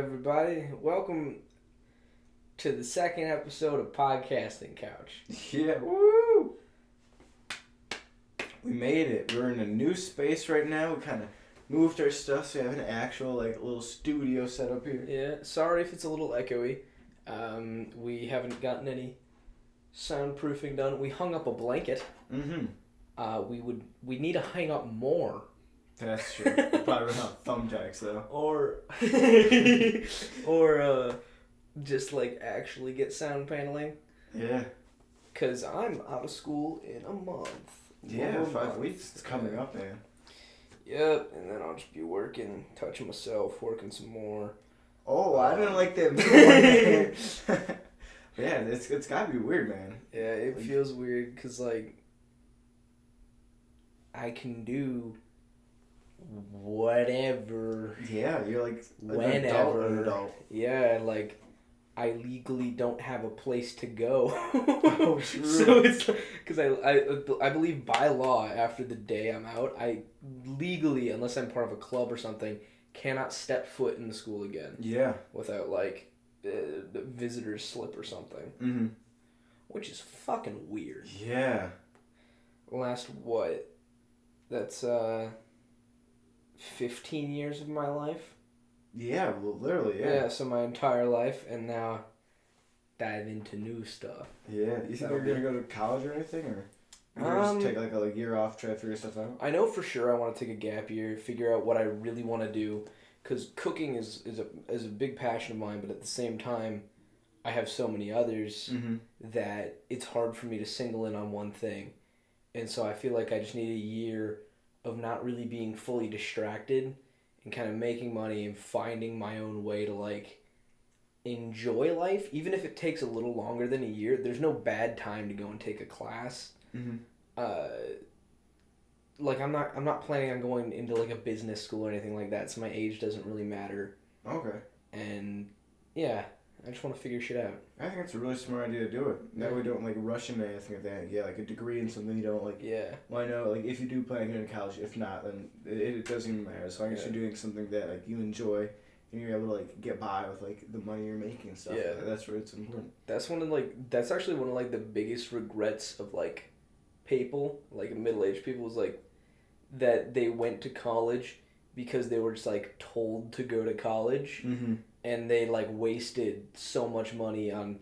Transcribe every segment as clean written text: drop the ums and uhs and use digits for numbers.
everybody? Welcome to the second episode of Podcasting Couch. Yeah, woo! We made it. We're in a new space right now. We kind of moved our stuff, so we have an actual little studio set up here. Yeah, sorry if it's a little echoey. We haven't gotten any soundproofing done. We hung up a blanket. Mm-hmm. We need to hang up more. That's true. Probably not thumbtacks though. Or just actually get sound paneling. Yeah. Cause I'm out of school in a month. Yeah, 5 weeks. It's coming up, man. Yep, and then I'll just be working, touching myself, working some more. Oh, I didn't like that middle one. Yeah, it's gotta be weird, man. Yeah, it feels weird because I can do whatever. Yeah, you're whenever. an adult. Yeah, I legally don't have a place to go. Oh, true. So it's because I believe by law after the day I'm out, I legally, unless I'm part of a club or something, cannot step foot in the school again. Yeah. Without visitor's slip or something. Mm-hmm. Which is fucking weird. Yeah. Last what? That's 15 years of my life. Yeah, well, literally, yeah. Yeah, so my entire life, and now dive into new stuff. Yeah, you think you're gonna go to college or anything, or you just take a year off, try to figure stuff out? I know for sure I want to take a gap year, figure out what I really want to do, because cooking is a big passion of mine, but at the same time, I have so many others that it's hard for me to single in on one thing, and so I feel like I just need a year of not really being fully distracted and kind of making money and finding my own way to enjoy life, even if it takes a little longer than a year. There's no bad time to go and take a class. Mm-hmm. I'm not planning on going into a business school or anything like that, so my age doesn't really matter. Okay. And yeah, I just want to figure shit out. I think it's a really smart idea to do it. That way, don't rush into anything like that. Yeah, a degree in something you don't Yeah. Well, I know if you do plan on going to college. If not, then it doesn't even matter. As long as you're doing something that you enjoy, and you're able to get by with the money you're making and stuff. Yeah. That's where it's important. That's that's actually one of the biggest regrets of people, middle-aged people, is that they went to college because they were just told to go to college. Mm-hmm. And they wasted so much money on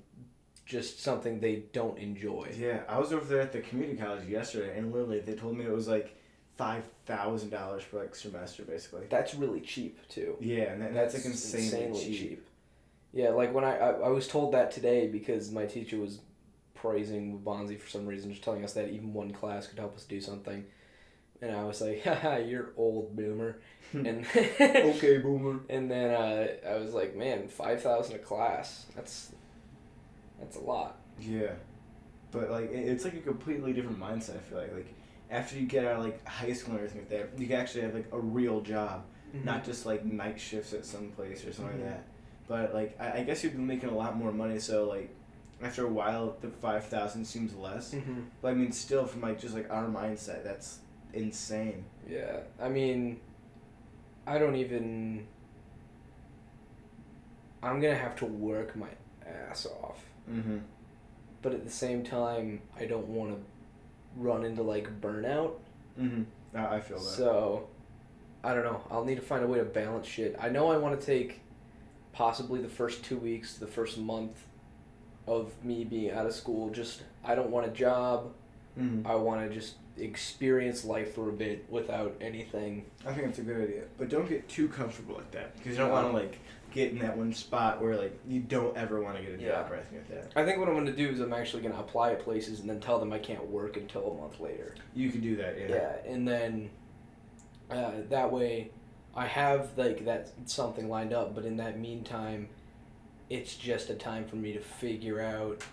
just something they don't enjoy. Yeah, I was over there at the community college yesterday, and literally they told me it was $5,000 per semester, basically. That's really cheap too. Yeah, and that's insanely cheap. Yeah, when I was told that today because my teacher was praising Bonzi for some reason, just telling us that even one class could help us do something. And I was like, haha, you're old, boomer. And okay, boomer. And then I was like, man, $5,000 a class. That's a lot. Yeah. But it's a completely different mindset, I feel like. After you get out of high school and everything like that, you can actually have a real job. Mm-hmm. Not just night shifts at some place or something like that. But I guess you've been making a lot more money, so after a while the 5,000 seems less. Mm-hmm. But I mean still from just our mindset, that's insane. Yeah, I mean, I'm gonna have to work my ass off. Mm-hmm. But at the same time, I don't want to run into burnout. Mm-hmm. I feel that. So, I don't know. I'll need to find a way to balance shit. I know I want to take possibly the first 2 weeks, the first month of me being out of school. I don't want a job. Mm-hmm. I want to just experience life for a bit without anything. I think it's a good idea, but don't get too comfortable like that because you don't want to get in that one spot where you don't ever want to get a job or anything like that. I think what I'm going to do is I'm actually going to apply at places and then tell them I can't work until a month later. You can do that, yeah. Yeah, and then that way I have that something lined up, but in that meantime, it's just a time for me to figure out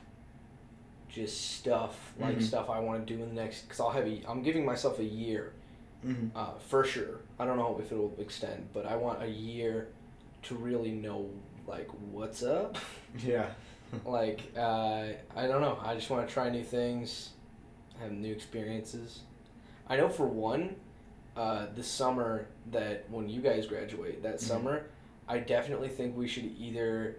just stuff stuff I want to do in the next, because I'm giving myself a year, for sure. I don't know if it'll extend, but I want a year to really know what's up. Yeah. I don't know. I just want to try new things, have new experiences. I know for one, the summer that when you guys graduate, that summer, I definitely think we should either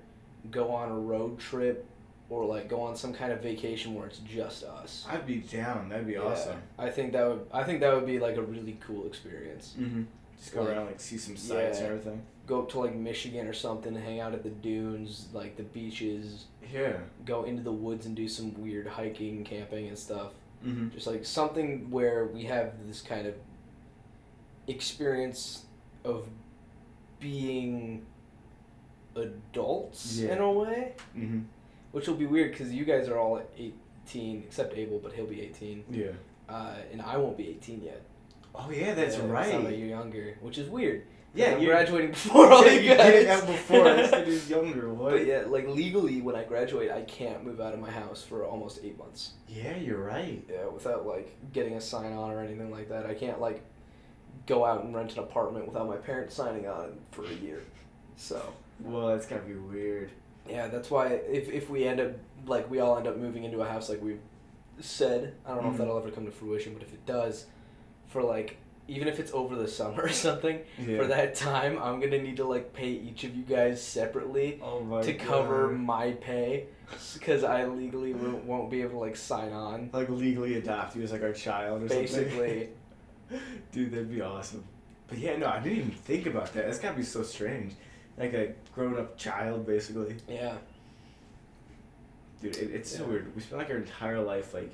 go on a road trip or like go on some kind of vacation where it's just us. I'd be down. That'd be awesome. I think that would be like a really cool experience. Mm-hmm. Just go around, like, see some sights and everything. Go up to like Michigan or something, hang out at the dunes, like the beaches. Yeah. Go into the woods and do some weird hiking, camping and stuff. Mm-hmm. Just like something where we have this kind of experience of being adults in a way. Mm-hmm. Which will be weird because you guys are all 18, except Abel, but he'll be 18. Yeah. And I won't be 18 yet. Oh yeah, that's right. I'm a year younger, which is weird. Yeah, I'm graduating before all you guys. Getting out before this kid is younger. What? But yeah, like legally, when I graduate, I can't move out of my house for almost 8 months. Yeah, you're right. Yeah, without like getting a sign on or anything like that. I can't like go out and rent an apartment without my parents signing on for a year. So. Well, that's gotta be weird. Yeah, that's why if we end up, like, we all end up moving into a house like we've said, I don't know if that'll ever come to fruition, but if it does, for, like, even if it's over the summer or something, for that time, I'm going to need to, like, pay each of you guys separately to cover my pay, because I legally won't be able to, like, sign on. Like, legally adopt you as, like, our child or something. Basically. Dude, that'd be awesome. But yeah, no, I didn't even think about that. That's gotta be so strange. Like a grown-up child, basically. Yeah. Dude, it's so weird. We spent like our entire life like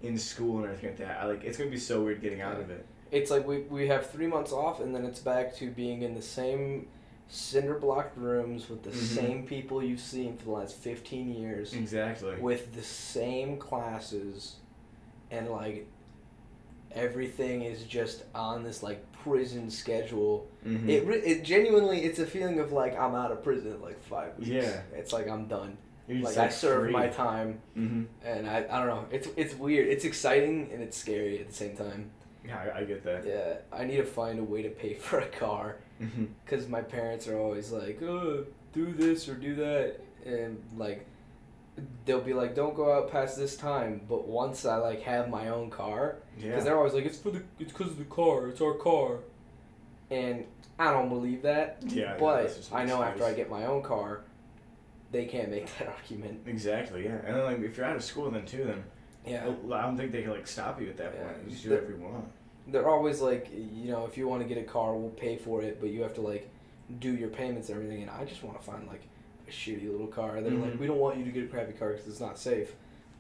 in school and everything like that. It's gonna be so weird getting out of it. It's like we have 3 months off, and then it's back to being in the same cinder-blocked rooms with the same people you've seen for the last 15 years. Exactly. With the same classes, and like everything is just on this like prison schedule. Mm-hmm. It genuinely, it's a feeling of like I'm out of prison in like 5 weeks. Yeah. It's like I'm done. You're like just, I served my time, and I don't know. It's weird. It's exciting and it's scary at the same time. Yeah, I get that. Yeah, I need to find a way to pay for a car, because my parents are always like, oh, do this or do that, and like they'll be like, don't go out past this time. But once I like have my own car, because they're always like, it's because of the car, it's our car, and I don't believe that. Yeah, but I know after I get my own car, they can't make that argument. Exactly. Yeah, and then like if you're out of school, then yeah, I don't think they can like stop you at that point. You just do whatever you want. They're always like, you know, if you want to get a car, we'll pay for it, but you have to like do your payments and everything. And I just want to find like a shitty little car. They're like, we don't want you to get a crappy car because it's not safe.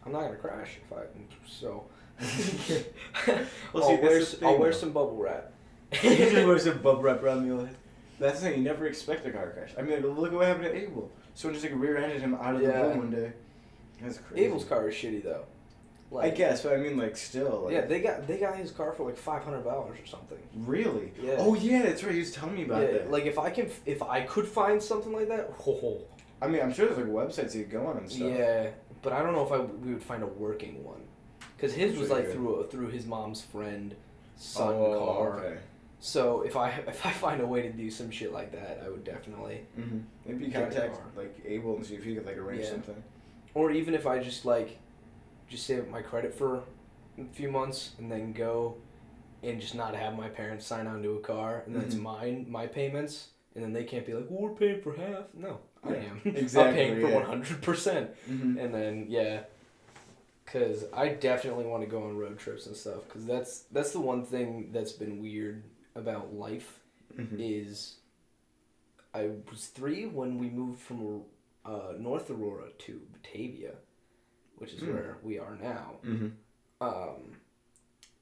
I'm not gonna crash if I so. I'll wear some bubble wrap. You just wear some bubble wrap around the head. That's the thing. You never expect a car crash. I mean, look at what happened to Abel. Someone just like rear-ended him out of the blue one day. That's crazy. Abel's car is shitty though. Like, I guess, but I mean, like, still. Like, yeah, they got his car for like $500 or something. Really? Yeah. Oh yeah, that's right. He was telling me about that. Like if I could find something like that. I mean, I'm sure there's like websites you could go on and stuff. Yeah, but I don't know if we would find a working one, because his was like through his mom's friend, son car. Okay. So if I find a way to do some shit like that, I would definitely. Maybe contact like Abel and see if he could like arrange something. Or even if I just save up my credit for a few months and then go and just not have my parents sign on to a car, and then it's my payments, and then they can't be like, well, we're paying for half. No, I am. Exactly. I'm paying for 100%. And then, because I definitely want to go on road trips and stuff, because that's the one thing that's been weird about life is I was 3 when we moved from North Aurora to Batavia, which is where we are now.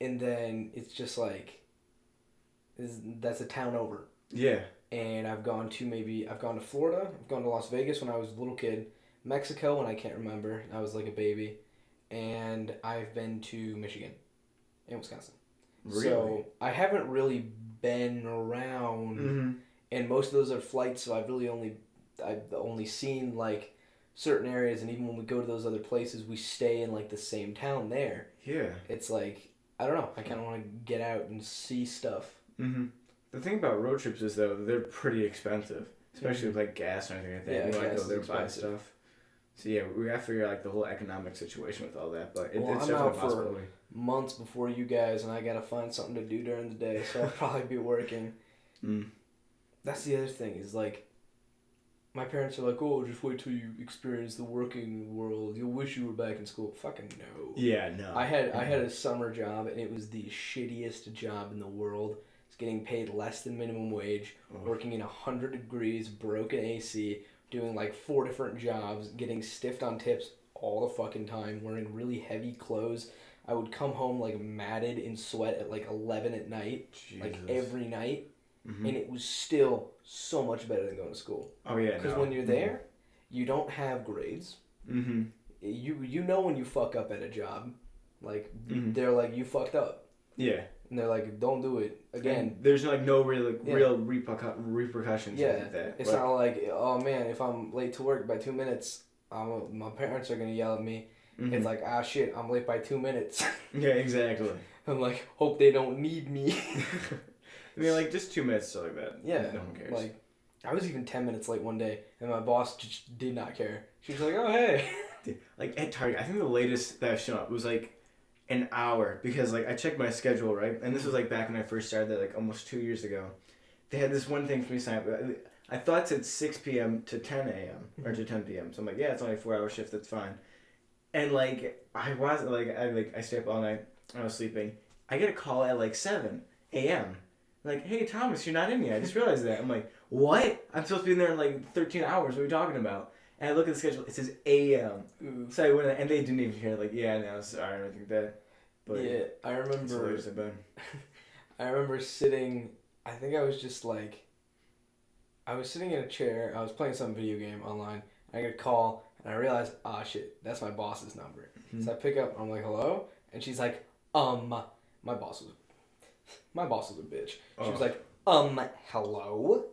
And then it's just like, that's a town over. Yeah. And I've gone to Florida, I've gone to Las Vegas when I was a little kid, Mexico when I can't remember, I was like a baby, and I've been to Michigan and Wisconsin. Really? So I haven't really been around, and most of those are flights, so I've only seen like certain areas, and even when we go to those other places, we stay in like the same town there. Yeah. It's like, I don't know, I kind of want to get out and see stuff. The thing about road trips is though they're pretty expensive, especially with like gas or anything like that. Yeah, you gas go there is buy stuff. So yeah, we gotta figure out like the whole economic situation with all that, but it's I'm definitely out a possibility. for months before you guys, and I gotta find something to do during the day, so I'll probably be working. That's the other thing is like, my parents are like, oh, just wait till you experience the working world. You'll wish you were back in school. Fucking no. Yeah, no. I had a summer job, and it was the shittiest job in the world. It's getting paid less than minimum wage, working in 100 degrees, broken AC, doing like 4 different jobs, getting stiffed on tips all the fucking time, wearing really heavy clothes. I would come home like matted in sweat at like 11 at night, like every night, and it was still so much better than going to school. Oh yeah, because when you're there, you don't have grades. You know when you fuck up at a job, like they're like, you fucked up. Yeah. And they're like, don't do it again. And there's like no real repercussions. Yeah. Like that. It's not like, oh man, if I'm late to work by 2 minutes, my parents are gonna yell at me. It's like, ah shit, I'm late by 2 minutes. Yeah, exactly. I'm like, hope they don't need me. I mean, like, just 2 minutes is so like that. Yeah. No one cares. Like, I was even 10 minutes late one day, and my boss just did not care. She was like, oh hey. Like at Target, I think the latest that I've shown up was like an hour, because like I checked my schedule, right? And this was like back when I first started there, like almost 2 years ago. They had this one thing for me to sign up. I thought it said 6 p.m. to 10 a.m. or to 10 p.m. So I'm like, yeah, it's only a 4-hour shift. That's fine. And like I stayed up all night. I was sleeping. I get a call at like 7 a.m. Like, hey Thomas, you're not in yet. I just realized that. I'm like, what? I'm supposed to be in there in like 13 hours. What are you talking about? And I look at the schedule. It says a.m. So I went, and they didn't even hear. Like, yeah, no, sorry, I think that. But yeah, I remember. I remember sitting. I think I was just like. I was sitting in a chair. I was playing some video game online. I get a call, and I realized, ah, shit, that's my boss's number. So I pick up. I'm like, hello, and she's like, my boss was a bitch. She was like, hello,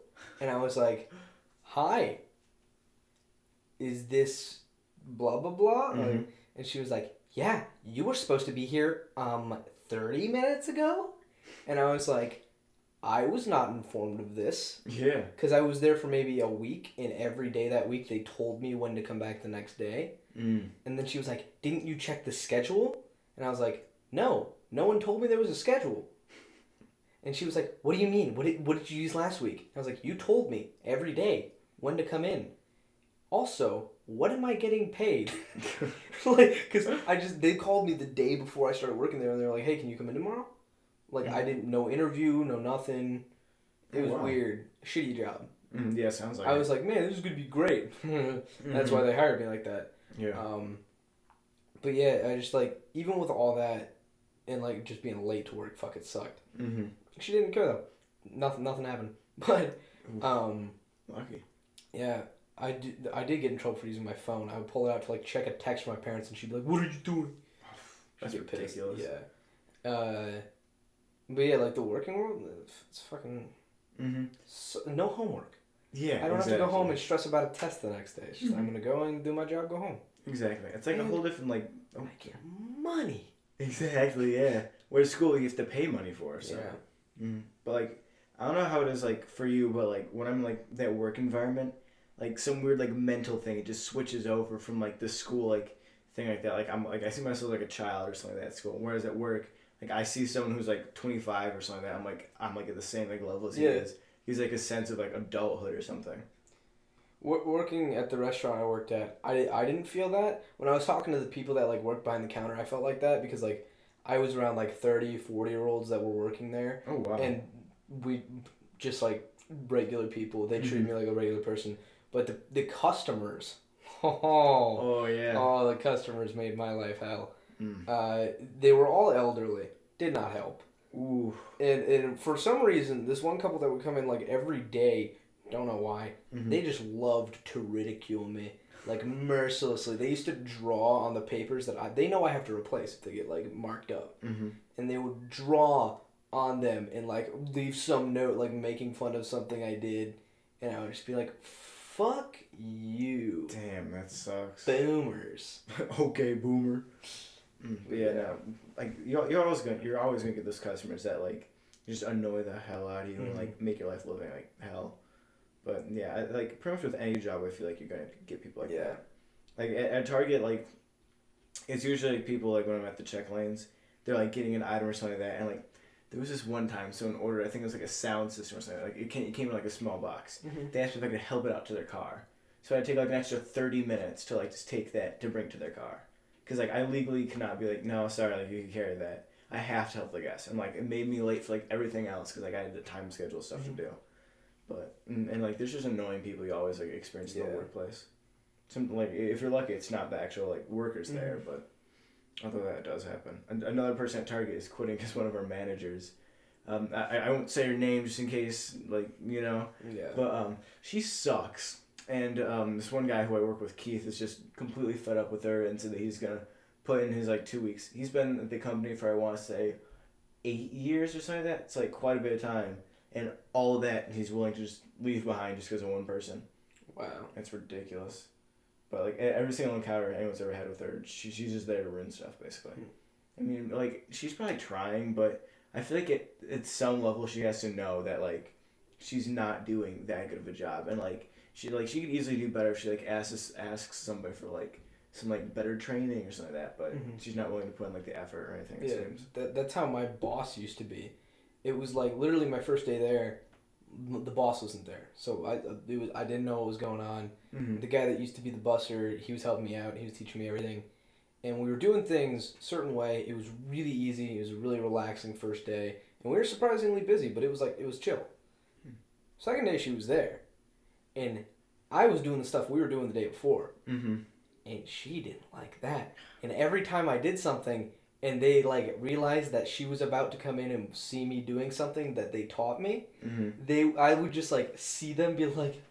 and I was like, hi. Is this blah blah blah? And she was like, yeah, you were supposed to be here 30 minutes ago. And I was like, I was not informed of this. Yeah. Because I was there for maybe a week, and every day that week they told me when to come back the next day. And then she was like, didn't you check the schedule? And I was like, no one told me there was a schedule. And she was like, what do you mean? What did you use last week? I was like, you told me every day when to come in. Also, what am I getting paid? Like, because they called me the day before I started working there, and they were like, hey, can you come in tomorrow? Like, I didn't, no interview, no nothing. It was weird. Shitty job. Yeah, sounds like I was like, man, this is going to be great. That's why they hired me like that. Yeah. But yeah, I just, like, even with all that, and, like, just being late to work, fuck, it sucked. She didn't care, though. Nothing happened. But, lucky. Yeah. I did get in trouble for using my phone. I would pull it out to like check a text from my parents, and she'd be like, "What are you doing?" That's ridiculous. Yeah. But yeah, like the working world, it's fucking no homework. Yeah. I don't have to go home and stress about a test the next day. It's just I'm gonna go and do my job, go home. Exactly. It's like a whole different like. I get money. Exactly. Yeah. Whereas school, you have to pay money for. So. Yeah. But like, I don't know how it is like for you, but like when I'm like that work environment. Like some weird like mental thing, it just switches over from like the school like thing like that. Like I'm like I see myself like a child or something like that at school. Whereas at work, like I see someone who's like 25 or something like that. I'm like at the same like level as he is. He's like a sense of like adulthood or something. Working at the restaurant I worked at, I didn't feel that. When I was talking to the people that like worked behind the counter, I felt like that because like I was around like 30, 40-year-olds that were working there. Oh wow. And we just like regular people. They treated me like a regular person. But the customers, the customers made my life hell. They were all elderly, did not help. Ooh. And for some reason, this one couple that would come in like every day, don't know why, they just loved to ridicule me, like mercilessly. They used to draw on the papers that they know I have to replace if they get like marked up, and they would draw on them and like leave some note like making fun of something I did, and I would just be like, fuck you. Damn, that sucks. Boomers. Okay, boomer. But yeah, no, like you're always gonna get those customers that like just annoy the hell out of you and like make your life living like hell. But yeah, like pretty much with any job, I feel like you're gonna get people like that. Like at Target, like it's usually people like when I'm at the check lanes, they're like getting an item or something like that, and like There was this one time, someone ordered, I think it was like a sound system or something. Like it came in like a small box. Mm-hmm. They asked me if I could help it out to their car. So I'd take like an extra 30 minutes to like just take that to bring to their car. Because like I legally cannot be like, no, sorry, like you can carry that. I have to help the guest. And like it made me late for like everything else because like I had the time schedule stuff to do. But, and like there's just annoying people you always like experience in the workplace. Some, like if you're lucky, it's not the actual like workers there, but although that does happen. Another person at Target is quitting because one of our managers. I won't say her name just in case, like, you know. Yeah. But she sucks. And this one guy who I work with, Keith, is just completely fed up with her and said that he's going to put in his, like, 2 weeks. He's been at the company for, I want to say, 8 years or something like that. It's, like, quite a bit of time. And all of that he's willing to just leave behind just because of one person. Wow. That's ridiculous. But, like, every single encounter anyone's ever had with her, she's just there to ruin stuff, basically. I mean, like, she's probably trying, but I feel like at some level she has to know that, like, she's not doing that good of a job. And, like, she could easily do better if she, like, asks somebody for, like, some, like, better training or something like that. But she's not willing to put in, like, the effort or anything, it seems. That's how my boss used to be. It was, like, literally my first day there, the boss wasn't there. So I didn't know what was going on. The guy that used to be the busser, he was helping me out. He was teaching me everything. And we were doing things a certain way. It was really easy. It was a really relaxing first day. And we were surprisingly busy, but it was chill. Second day, she was there. And I was doing the stuff we were doing the day before. And she didn't like that. And every time I did something, and they, like, realized that she was about to come in and see me doing something that they taught me, I would just, like, see them be like...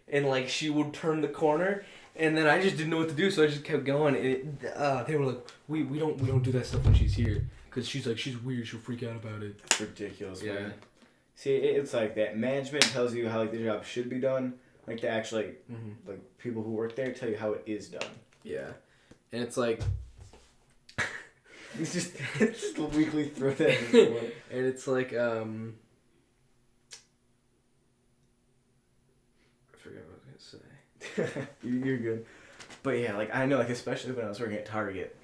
And, like, she would turn the corner... And then I just didn't know what to do, so I just kept going. They were like, we don't do that stuff when she's here, because she's weird, she'll freak out about it. That's ridiculous, man. See, it's like that. Management tells you how, like, the job should be done. Like, the actual, like, people who work there tell you how it is done. Yeah. And it's like... it's just weekly throw that And it's like, I forgot what I was going to say. You're good. But yeah, like, I know, like, especially when I was working at Target,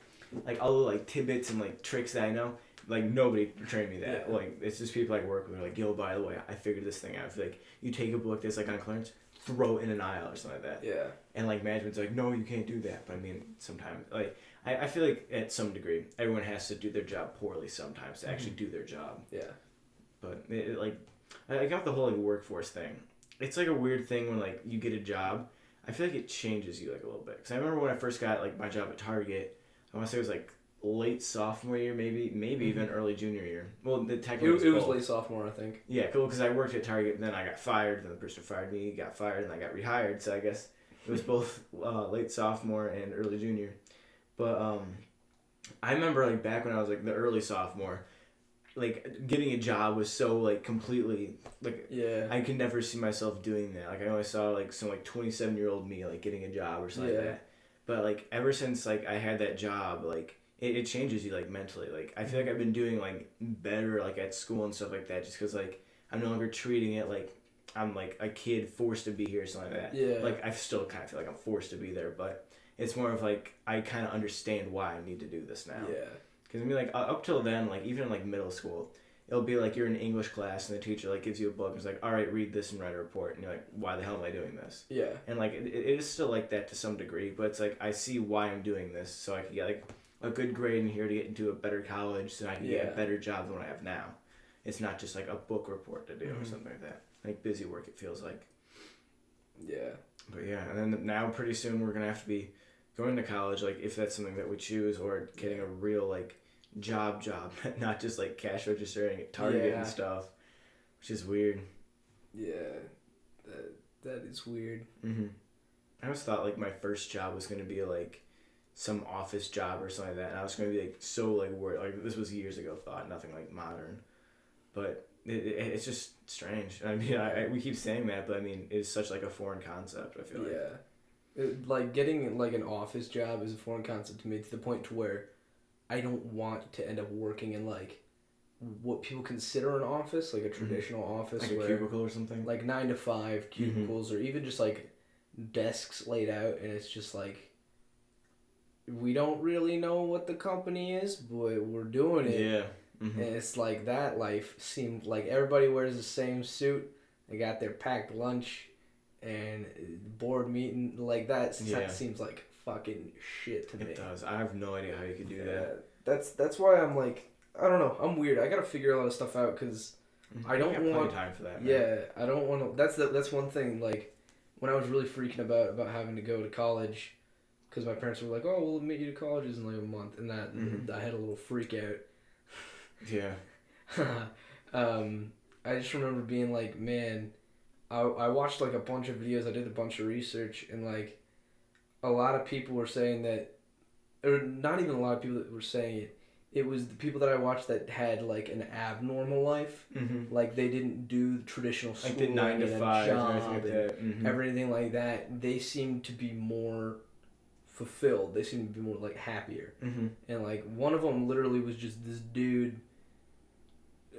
like, all the, like, tidbits and, like, tricks that I know, like, nobody trained me that. Like, it's just people I work with are like, yo, by the way, I figured this thing out. Like, you take a book that's, like, on clearance, throw it in an aisle or something like that. Yeah. And, like, management's like, no, you can't do that. But, I mean, sometimes, like, I feel like, at some degree, everyone has to do their job poorly sometimes to actually do their job. Yeah. But, like, I got the whole, like, workforce thing. It's, like, a weird thing when, like, you get a job. I feel like it changes you, like, a little bit. Because I remember when I first got, like, my job at Target, I want to say it was, like, late sophomore year, maybe even early junior year. Well, technically it was late sophomore, I think. Yeah, cool, because I worked at Target, and then I got fired, and the person who fired me got fired, and I got rehired, so I guess it was both late sophomore and early junior. But I remember, like, back when I was, like, the early sophomore, like, getting a job was so, like, completely, like, I could never see myself doing that. Like, I always saw, like, some, like, 27-year-old me, like, getting a job or something like that. But, like, ever since, like, I had that job, like, it changes you, like, mentally. Like, I feel like I've been doing, like, better, like, at school and stuff like that just because, like, I'm no longer treating it like I'm, like, a kid forced to be here or something like that. Yeah. Like, I still kind of feel like I'm forced to be there, but it's more of, like, I kind of understand why I need to do this now. Yeah. Because, I mean, like, up till then, like, even in, like, middle school, it'll be, like, you're in English class, and the teacher, like, gives you a book, and is like, all right, read this and write a report. And you're like, why the hell am I doing this? Yeah. And, like, it is still like that to some degree, but it's, like, I see why I'm doing this, so I can get, like, a good grade in here to get into a better college, so I can get a better job than what I have now. It's not just, like, a book report to do or something like that. Like, busy work, it feels like. Yeah. But, yeah, and then now, pretty soon, we're going to have to be going to college, like, if that's something that we choose, or getting a real, like, job, not just, like, cash registering at Target and stuff, which is weird. Yeah, that is weird. I always thought, like, my first job was going to be, like, some office job or something like that, and I was going to be, like, so, like, worried. Like, this was years ago thought, nothing, like, modern. But it's just strange. I mean, we keep saying that, but, I mean, it's such, like, a foreign concept, I feel like. Yeah. Like, getting, like, an office job is a foreign concept to me, to the point to where I don't want to end up working in, like, what people consider an office, like a traditional office. Like a cubicle or something? Like 9 to 5 cubicles, or even just, like, desks laid out, and it's just, like, we don't really know what the company is, but we're doing it. Yeah. Mm-hmm. And it's like that life seemed like everybody wears the same suit. They got their packed lunch and board meeting. Like that seems like fucking shit to me. It does. I have no idea how you could do that. That's why I'm like, I don't know. I'm weird. I gotta figure a lot of stuff out because I don't want time for that. Man. Yeah, I don't want to. That's one thing. Like when I was really freaking about having to go to college, because my parents were like, "Oh, we'll admit you to colleges in like a month," and that I had a little freak out. Yeah. I just remember being like, man, I watched like a bunch of videos. I did a bunch of research, and like a lot of people were saying that, or not even a lot of people that were saying it. It was the people that I watched that had like an abnormal life. Mm-hmm. Like they didn't do traditional schooling, like the 9 to 5 job and everything like that. Mm-hmm. everything like that. They seemed to be more fulfilled. They seemed to be more like happier. Mm-hmm. And like one of them literally was just this dude.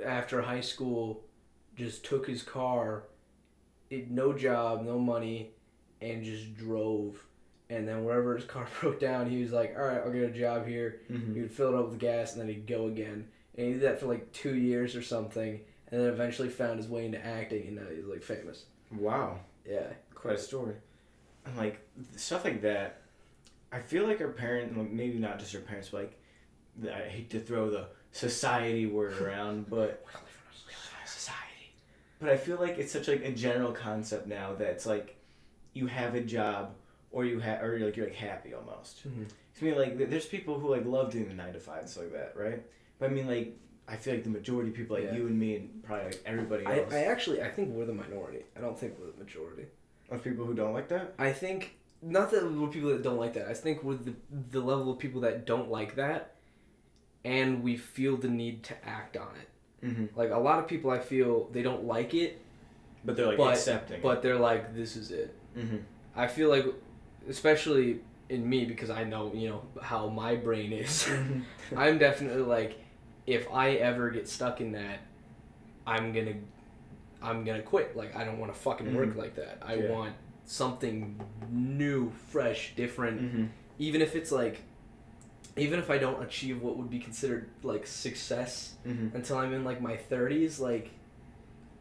After high school, just took his car, no job, no money, and just drove. And then wherever his car broke down, he was like, all right, I'll get a job here. Mm-hmm. He would fill it up with gas, and then he'd go again. And he did that for like 2 years or something, and then eventually found his way into acting, and now he's like famous. Wow. Yeah. Quite a story. And like stuff like that, I feel like our parents, maybe not just our parents, but like, I hate to throw the society word around, but we don't live in a society. But I feel like it's such like a general concept now that it's like you have a job or you're like happy almost. Mm-hmm. I mean, like there's people who like love doing the 9 to 5 and stuff like that, right? But I mean, like I feel like the majority of people, like you and me, and probably like everybody else. I think we're the minority. I don't think we're the majority. Of people who don't like that? I think not that we're people that don't like that. I think we're the level of people that don't like that, and we feel the need to act on it. Mm-hmm. Like a lot of people, I feel they don't like it, but they're like accepting. But they're like, this is it. Mm-hmm. I feel like, especially in me, because I know how my brain is. Mm-hmm. I'm definitely like, if I ever get stuck in that, I'm gonna quit. Like I don't want to fucking work like that. I want something new, fresh, different. Mm-hmm. Even if it's like, even if I don't achieve what would be considered like success until I'm in like my 30s, like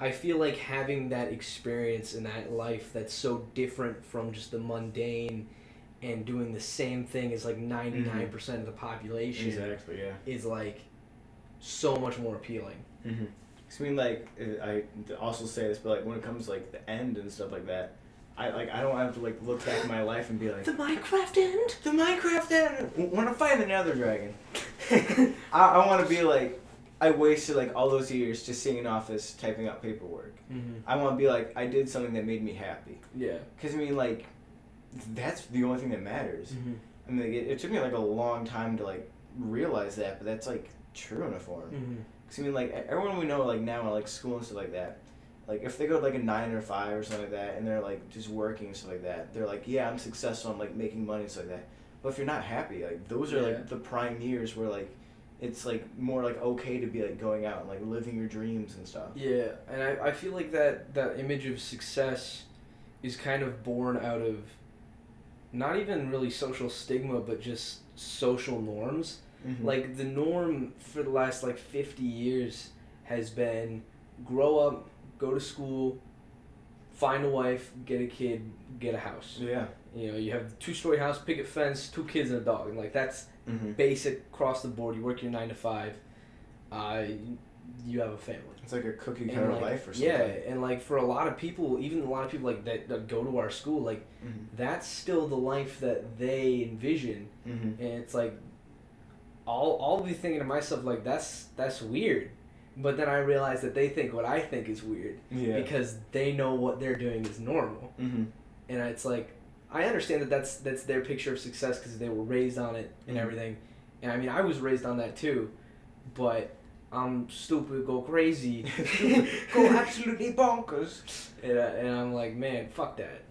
I feel like having that experience in that life that's so different from just the mundane and doing the same thing as like 99% of the population is like so much more appealing. Mm-hmm. I mean, like, I also say this, but like when it comes to like the end and stuff like that, I don't have to like look back at my life and be like, the Minecraft end. The Minecraft end. When I find the Nether Dragon, I want to be like, I wasted like all those years just sitting in office typing out paperwork. Mm-hmm. I want to be like, I did something that made me happy. Yeah. Because I mean, like, that's the only thing that matters. Mm-hmm. I mean, it took me like a long time to like realize that, but that's like true in a form. Mm-hmm. Cause I mean, like everyone we know, like now, in, like school and stuff like that, like if they go to like a 9 or 5 or something like that, and they're like just working and stuff like that, they're like, yeah, I'm successful, I'm like making money and stuff like that. But if you're not happy, like those are like the prime years where like it's like more like okay to be like going out and like living your dreams and stuff. Yeah, and I feel like that image of success is kind of born out of not even really social stigma, but just social norms. Mm-hmm. Like the norm for the last like 50 years has been grow up, go to school, find a wife, get a kid, get a house. Yeah. You have a 2-story house, picket fence, 2 kids and a dog, and like that's basic across the board. You work your 9 to 5, you have a family. It's like a cookie cutter life or something. Yeah, and like for a lot of people, even a lot of people like that go to our school, like that's still the life that they envision, and it's like I'll be thinking to myself like that's weird, but then I realize that they think what I think is weird because they know what they're doing is normal, and it's like I understand that that's their picture of success because they were raised on it and everything, and I mean I was raised on that too, but I'm stupid, go crazy, go absolutely bonkers, and I'm like, man, fuck that.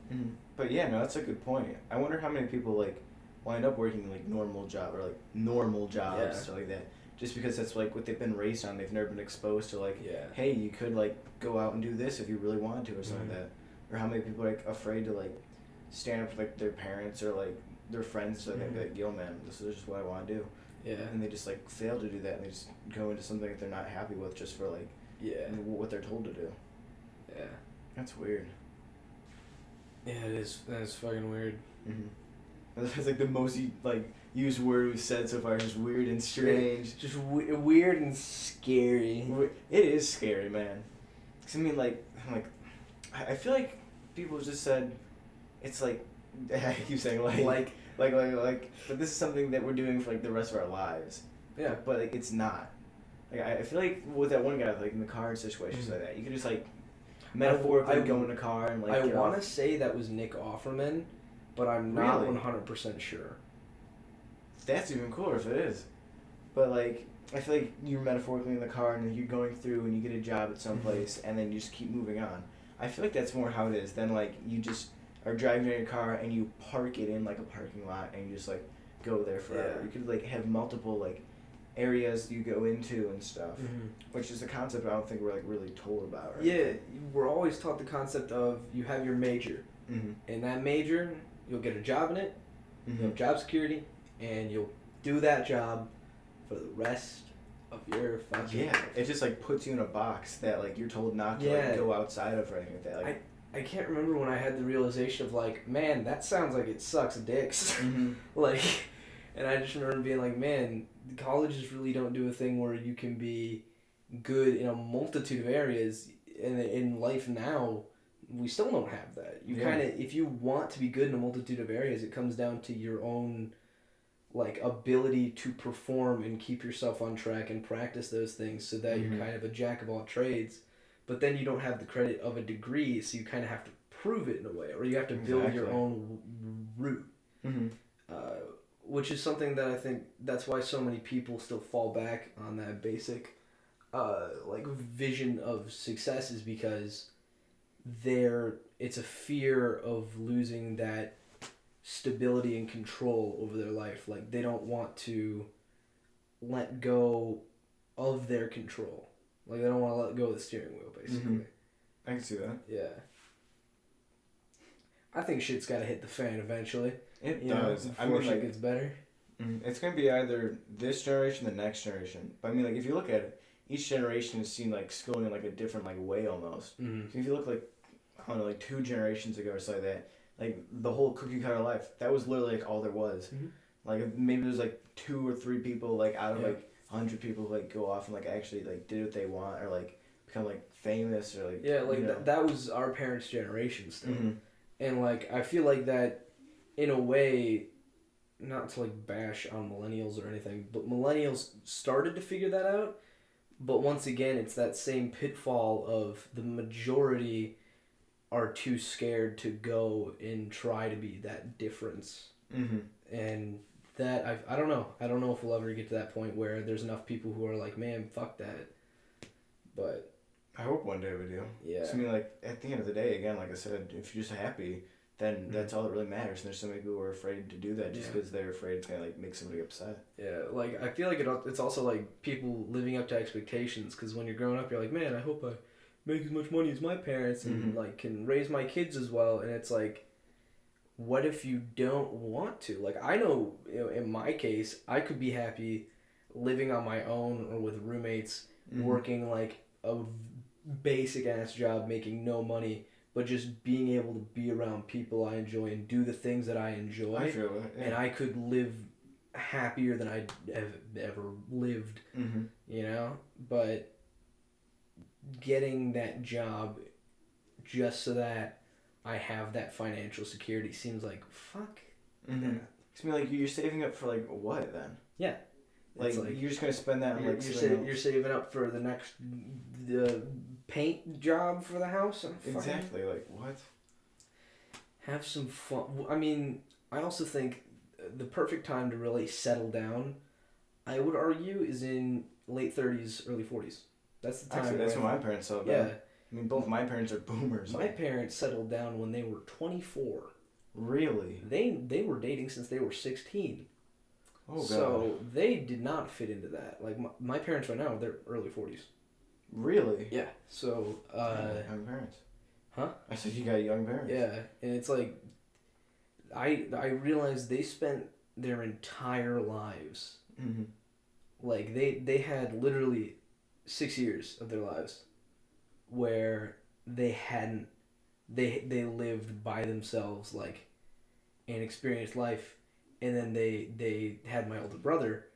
But yeah, no, that's a good point. I wonder how many people like wind up working like normal jobs stuff like that, just because that's like what they've been raised on. They've never been exposed to like, hey, you could like go out and do this if you really wanted to or something like that. Or how many people are like afraid to like stand up for like their parents or like their friends, so they be like, yo man, this is just what I want to do. Yeah. And they just like fail to do that, and they just go into something that they're not happy with just for like what they're told to do. Yeah. That's weird. Yeah, it is. That is fucking weird. That's like the most used word we've said so far. Just weird and strange. Just weird and scary. It is scary, man. 'Cause I mean, I feel like people just said, it's like, I keep saying like, but this is something that we're doing for like the rest of our lives. Yeah. But like, it's not. Like, I feel like with that one guy, like in the car situations like that, you could just like metaphorically go in a car and like. I want to say that was Nick Offerman, but I'm not 100% sure. That's even cooler if it is. But like, I feel like you're metaphorically in the car and you're going through and you get a job at some place and then you just keep moving on. I feel like that's more how it is than like you just are driving in your car and you park it in like a parking lot and you just like go there forever. You could like have multiple like areas you go into and stuff, which is a concept I don't think we're like really told about. Right? We're always taught the concept of you have your major. In that major, you'll get a job in it, you'll have job security, and you'll do that job for the rest of your fucking life. It just like puts you in a box that like you're told not to like, go outside of or anything like that. Like, I can't remember when I had the realization of like, man, that sounds like it sucks dicks. Like, and I just remember being like, man, colleges really don't do a thing where you can be good in a multitude of areas. And in life now, we still don't have that. You kind of, if you want to be good in a multitude of areas, it comes down to your own like ability to perform and keep yourself on track and practice those things so that you're kind of a jack of all trades. But then you don't have the credit of a degree, so you kind of have to prove it in a way, or you have to build your own route. Which is something that I think that's why so many people still fall back on that basic like vision of success, is because it's a fear of losing that stability and control over their life. Like they don't want to let go of their control. Like they don't want to let go of the steering wheel, basically. I can see that. Yeah. I think shit's got to hit the fan eventually. It does. I mean, shit gets better. It's gonna be either this generation or the next generation. But I mean, like if you look at it, each generation has seen like schooling in like a different like way almost. So if you look like, I don't know, like 2 generations ago or something like that, like the whole cookie cutter life, that was literally like all there was. Like maybe there's like 2 or 3 people like out of like 100 people who like go off and like actually like did what they want or like become like famous or like that was our parents' generation still. And like I feel like that in a way, not to like bash on millennials or anything, but millennials started to figure that out. But once again, it's that same pitfall of the majority are too scared to go and try to be that difference. And that, I don't know. I don't know if we'll ever get to that point where there's enough people who are like, man, fuck that. But I hope one day we do. Yeah. So, I mean, like, at the end of the day, again, like I said, if you're just happy, then that's all that really matters. And there's so many people who are afraid to do that just because they're afraid it's going to, like, make somebody upset. Yeah, like, I feel like it's also, like, people living up to expectations. Because when you're growing up, you're like, man, I hope I make as much money as my parents and, like, can raise my kids as well. And it's like, what if you don't want to? Like, I know, in my case, I could be happy living on my own or with roommates, working, like, a basic-ass job, making no money, but just being able to be around people I enjoy and do the things that I enjoy. I feel it, and I could live happier than I'd have ever lived, you know? But getting that job just so that I have that financial security seems like, fuck that. I mean, like, you're saving up for, like, what, then? Yeah. Like, you're just going to spend that on, like, you're saving up for the next paint job for the house? Exactly. Like, what? Have some fun. I mean, I also think the perfect time to really settle down, I would argue, is in late 30s, early 40s. That's the time. Actually, that's when my parents settled down. Yeah. I mean, both my parents are boomers. My parents settled down when they were 24. Really? They were dating since they were 16. Oh, God. So they did not fit into that. Like, my parents right now, they're early 40s. Really? Yeah. So, young parents. Huh? I said you got young parents. Yeah. And it's like, I realized they spent their entire lives Mm-hmm. Like they had literally 6 years of their lives where they hadn't they lived by themselves, like, and experienced life, and then they had my older brother,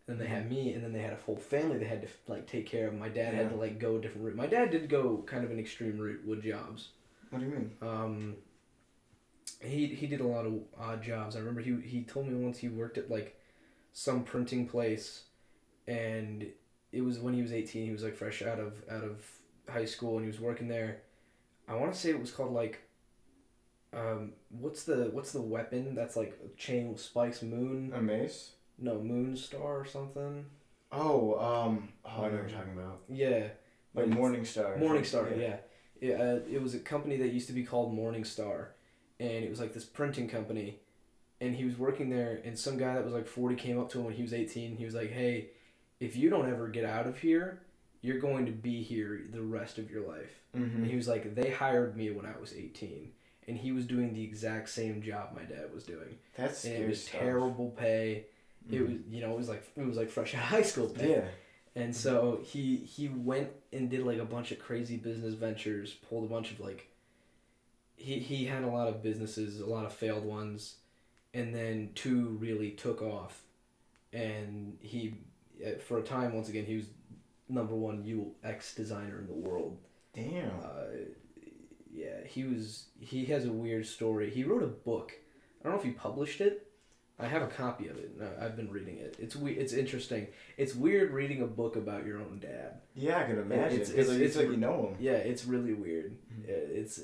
and they had me, and then they had a whole family they had to like take care of. My dad had to like go a different route. My dad did go kind of an extreme route with jobs. What do you mean? He did a lot of odd jobs. I remember he told me once he worked at like some printing place, and it was when he was 18. He was like fresh out of high school, and he was working there. I want to say it was called like, what's the weapon that's like a chain with spikes? Moon? A mace? No, Moonstar or something. Oh, I know what you're talking about. Yeah, Like Morningstar. Morningstar, yeah. It was a company that used to be called Morningstar, and it was like this printing company, and he was working there, and some guy that was like 40 came up to him when he was 18. He was like, "Hey, if you don't ever get out of here, you're going to be here the rest of your life." Mm-hmm. And he was like, "They hired me when I was 18, and he was doing the exact same job my dad was doing. That's scary and it was stuff. terrible pay. It was, it was like fresh out of high school pay." Yeah. And so he went and did like a bunch of crazy business ventures, pulled a bunch of like, he had a lot of businesses, a lot of failed ones, and then 2 really took off. And he, for a time, once again, he was #1 UX designer in the world. Damn. Yeah, he has a weird story. He wrote a book. I don't know if he published it. I have a copy of it. I've been reading it. It's interesting. It's weird reading a book about your own dad. Yeah, I can imagine. It's like you know him. Yeah, it's really weird. It's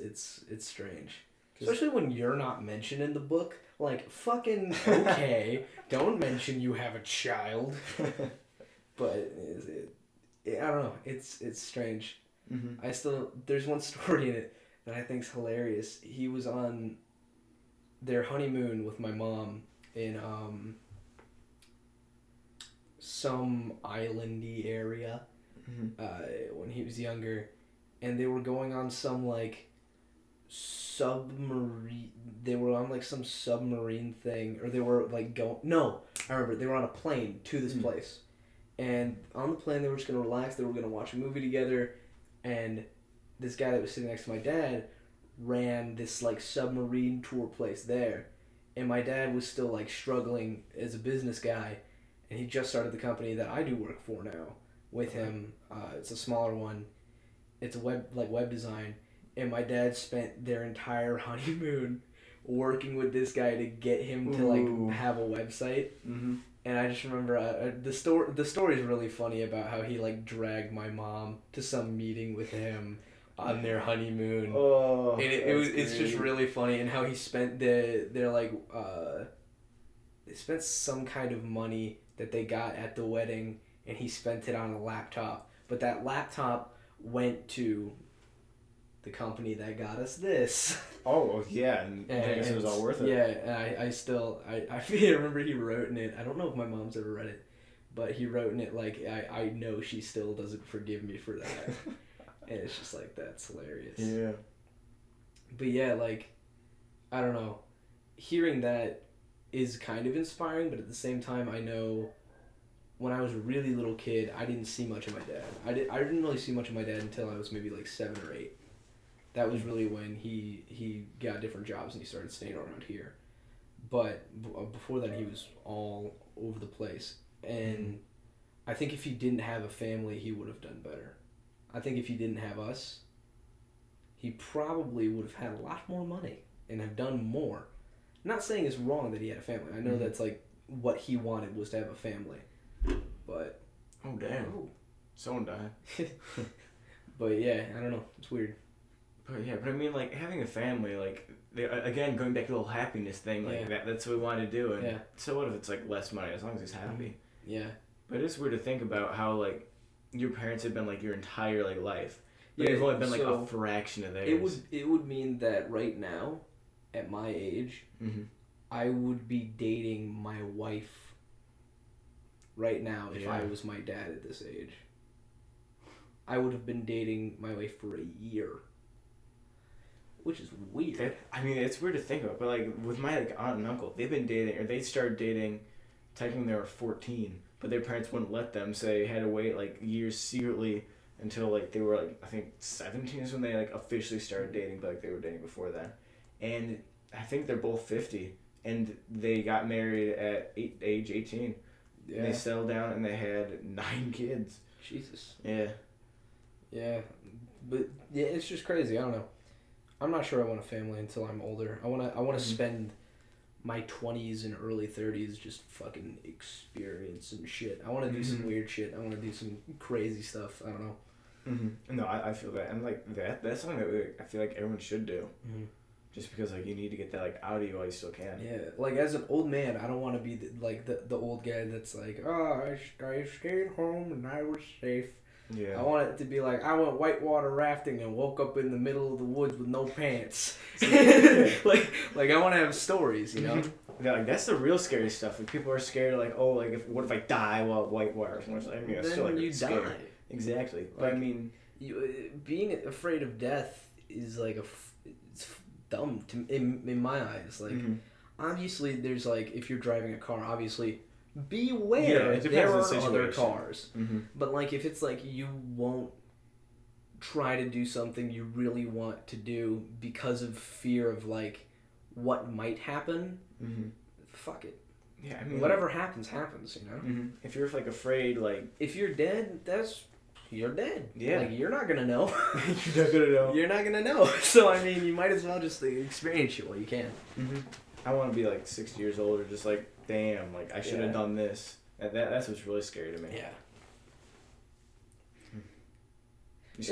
strange. Especially when you're not mentioned in the book. Like, fucking okay, don't mention you have a child. But I don't know. It's strange. Mm-hmm. There's one story in it that I think's hilarious. He was on their honeymoon with my mom in some islandy area when he was younger, and they were going on some like submarine. They were on like some submarine thing, or they were like I remember they were on a plane to this place, and on the plane they were just gonna relax. They were gonna watch a movie together, and this guy that was sitting next to my dad ran this like submarine tour place there. And my dad was still like struggling as a business guy, and he just started the company that I do work for now with him. It's a smaller one. It's a web design, and my dad spent their entire honeymoon working with this guy to get him to like have a website. Mm-hmm. And I just remember the story is really funny about how he like dragged my mom to some meeting with him on their honeymoon. Oh, and it's just really funny, and how he spent they spent some kind of money that they got at the wedding, and he spent it on a laptop, but that laptop went to the company that got us this. Oh yeah, and I guess it was all worth it. Yeah, and I remember he wrote in it. I don't know if my mom's ever read it, but he wrote in it like, I know she still doesn't forgive me for that. And it's just like, that's hilarious. Yeah. But yeah, like, I don't know. Hearing that is kind of inspiring, but at the same time, I know when I was a really little kid, I didn't see much of my dad. I didn't really see much of my dad until I was maybe like 7 or 8. That was really when he got different jobs and he started staying around here. But before that, he was all over the place. And I think if he didn't have a family, he would have done better. I think if he didn't have us, he probably would have had a lot more money and have done more. Not saying it's wrong that he had a family. I know that's like what he wanted was to have a family. But oh damn, someone died. But yeah, I don't know. It's weird. But I mean, like having a family, like again going back to the whole happiness thing, like that's what we want to do. And so what if it's like less money as long as he's happy? Yeah. But it's weird to think about how like your parents have been like your entire like life. But you've only been like a fraction of theirs. It would mean that right now, at my age, I would be dating my wife right now if I was my dad at this age. I would have been dating my wife for a year. Which is weird. I mean, it's weird to think about, but like with my like aunt and uncle, they've been dating, or they started dating, technically they were 14. but their parents wouldn't let them, so they had to wait like years secretly until like they were like I think 17 is when they like officially started dating, but like they were dating before then. And I think they're both 50, and they got married at age 18. Yeah. And they settled down and they had 9 kids. Jesus. Yeah. Yeah, but yeah, it's just crazy. I don't know. I'm not sure I want a family until I'm older. I want to spend my 20s and early 30s just fucking experiencing shit. I want to do some weird shit. I want to do some crazy stuff. I don't know. Mm-hmm. No, I feel that. And like that's something that I feel like everyone should do. Mm-hmm. Just because like you need to get that like out of you while you still can. Yeah, like as an old man, I don't want to be the old guy that's like, oh, I stayed home and I was safe. Yeah. I want it to be like, I went whitewater rafting and woke up in the middle of the woods with no pants. like I want to have stories, you know? Yeah, like that's the real scary stuff. Like people are scared, like, oh, like what if I die while whitewater? I mean, then still, like, you scared. die. Exactly. Like, I mean, being afraid of death is like it's dumb in my eyes. Like, obviously, there's like if you're driving a car, obviously. Beware, there are other cars. But like if it's like you won't try to do something you really want to do because of fear of like what might happen, fuck it. Yeah, I mean whatever happens, you know? If you're like afraid, like if you're dead, you're dead. Yeah. Like you're not gonna know. You're not gonna know. You're not gonna know. So I mean you might as well just experience it while you can. I want to be like 60 years old or just like damn, like I should have done this. And that's what's really scary to me. Yeah. This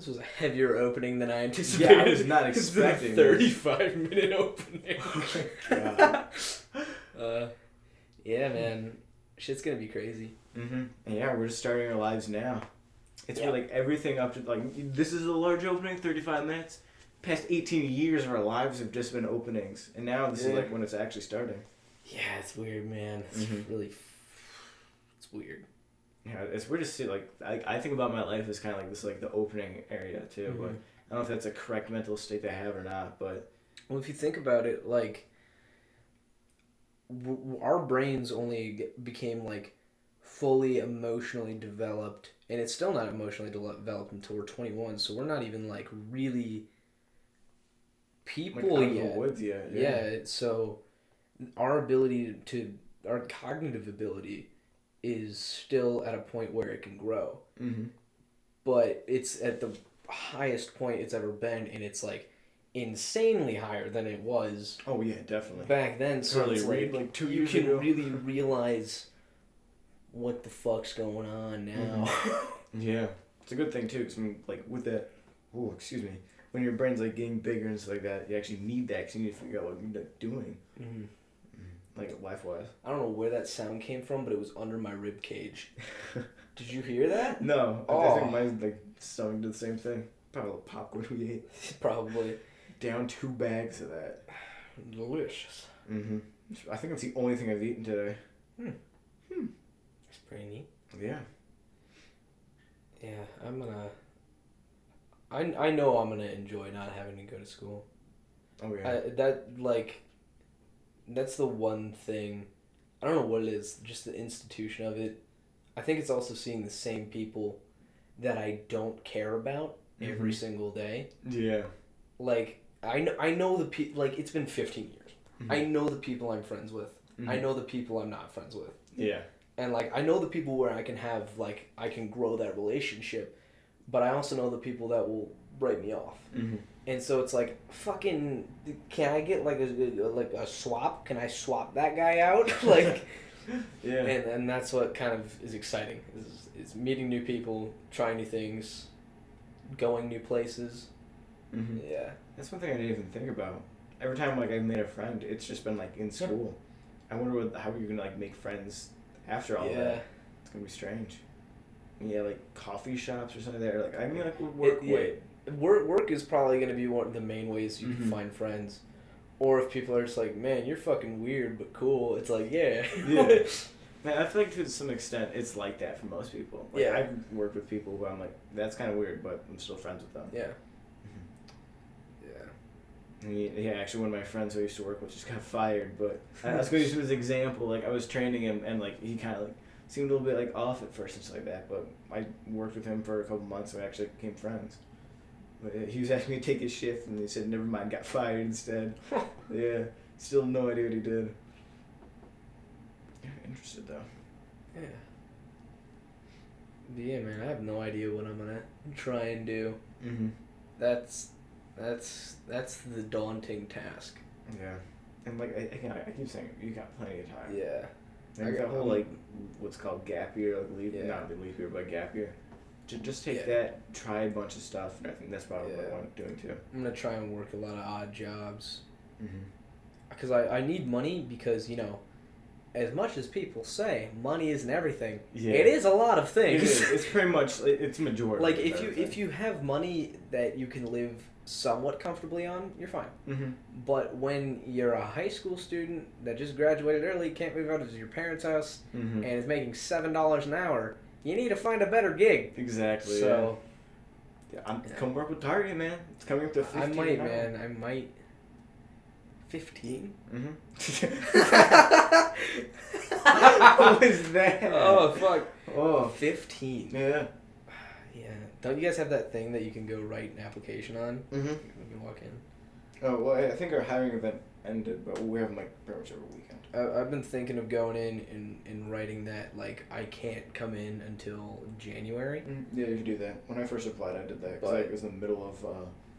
was a heavier opening than I anticipated. Yeah, I was not expecting 35-minute opening. Oh God. Yeah, man. Shit's gonna be crazy. And yeah, we're just starting our lives now. It's for like everything up to like this is a large opening, 35 minutes. Past 18 years of our lives have just been openings, and now this is like when it's actually starting. Yeah, it's weird, man. It's really, it's weird. Yeah, it's weird to see. Like, I think about my life as kind of like this, like the opening area too. But I don't know if that's a correct mental state I have or not. But well, if you think about it, like our brains only became like fully emotionally developed, and it's still not emotionally developed until we're 21. So we're not even like really people yet. Woods yet. Yeah. So our ability our cognitive ability is still at a point where it can grow. But it's at the highest point it's ever been, and it's like insanely higher than it was. Oh yeah, definitely. Back then, so it's like 2 years you ago. can really realize what the fuck's going on now. Yeah, it's a good thing too, because I mean, like with that, when your brain's like getting bigger and stuff like that, you actually need that because you need to figure out what you're doing. Like life-wise. I don't know where that sound came from, but it was under my rib cage. Did you hear that? No. I think mine's like stomach did the same thing. Probably the popcorn we ate. Probably. Down 2 bags of that. Delicious. I think that's the only thing I've eaten today. That's pretty neat. Yeah. Yeah, I'm gonna... I know I'm gonna enjoy not having to go to school. Oh yeah. That's the one thing. I don't know what it is. Just the institution of it. I think it's also seeing the same people that I don't care about every single day. Yeah. Like I know the people. Like it's been 15 years. I know the people I'm friends with. I know the people I'm not friends with. Yeah. And like I know the people where I can grow that relationship, but I also know the people that will write me off. And so it's like, fucking, can I get like a swap? Can I swap that guy out? Like, yeah. And that's what kind of is exciting is meeting new people, trying new things, going new places. Yeah. That's one thing I didn't even think about. Every time like I've made a friend, it's just been like in school. I wonder how you're gonna like make friends after all that. It's gonna be strange. Yeah, like coffee shops or something there. Like I mean, like work is probably going to be one of the main ways you can find friends. Or if people are just like, man, you're fucking weird but cool, it's like, yeah. Man, I feel like to some extent it's like that for most people. Like, I've worked with people who I'm like, that's kind of weird, but I'm still friends with them. Yeah. Yeah, actually one of my friends who I used to work with just got fired, but I was going to use him as an example. Like I was training him and like he kind of like seemed a little bit like off at first and stuff like that. But I worked with him for a couple months, and we actually became friends. But he was asking me to take his shift, and he said, "Never mind, got fired instead." Yeah, still no idea what he did. Yeah, interested though. Yeah. But yeah, man, I have no idea what I'm gonna try and do. Mm-hmm. That's the daunting task. Yeah, and like I keep saying, you got plenty of time. Yeah. Like that whole like what's called gap year, like leap, Yeah. not leap year, but gap year. Just take Yeah. that, try a bunch of stuff, and I think that's probably what I want doing too. I'm gonna try and work a lot of odd jobs. Mm-hmm. Because I need money because, you know, as much as people say money isn't everything, Yeah. it is a lot of It things. is. It's pretty much it's majority. Like of if everything. you have money that you can live somewhat comfortably on, you're fine. Mm-hmm. But when you're a high school student that just graduated early, can't move out of your parents' house, Mm-hmm. and is making $7 an hour, you need to find a better gig. Exactly. So come work with Target, man. It's coming up to 15 I might, now. man. I might. 15? Mm-hmm. What was that? Oh fuck. Oh. 15. Yeah. Yeah. Don't you guys have that thing that you can go write an application on? Mm-hmm. You can walk in. Oh well, I think our hiring event ended, but we have them like pretty much every weekend. I've been thinking of going in and writing that, like, I can't come in until January. Yeah, you can do that. When I first applied, I did that because But- it was in the middle of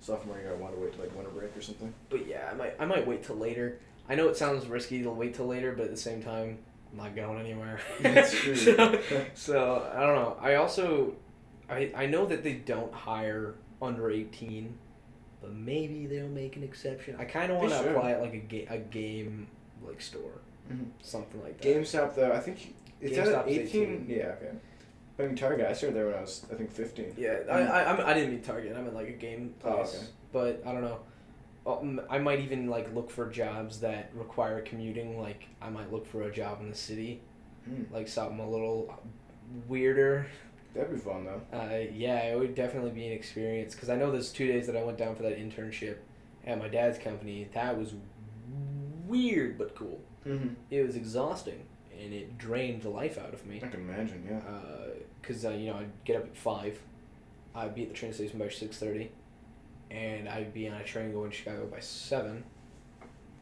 sophomore year. I wanted to wait till like winter break or something. But yeah, I might wait till later. I know it sounds risky to wait till later, but at the same time, I'm not going anywhere. That's true. so I don't know. I also I know that they don't hire under 18, but maybe they'll make an exception. I kind of want to They should. apply at like a game like store, Mm-hmm. something like that. GameStop though, I think it's at GameStop's 18. Yeah, okay. But I mean Target, I started there when I was I think 15. Yeah, I didn't mean Target. I meant like a game place. Oh, okay. But I don't know. I might even like look for jobs that require commuting. Like I might look for a job in the city, like something a little weirder. That'd be fun though. Yeah, it would definitely be an experience because I know those 2 days that I went down for that internship at my dad's company. That was weird but cool. Mm-hmm. It was exhausting and it drained the life out of me. I can imagine, yeah. Because you know, I'd get up at 5, I'd be at the train station by 6:30, and I'd be on a train going to Chicago by 7,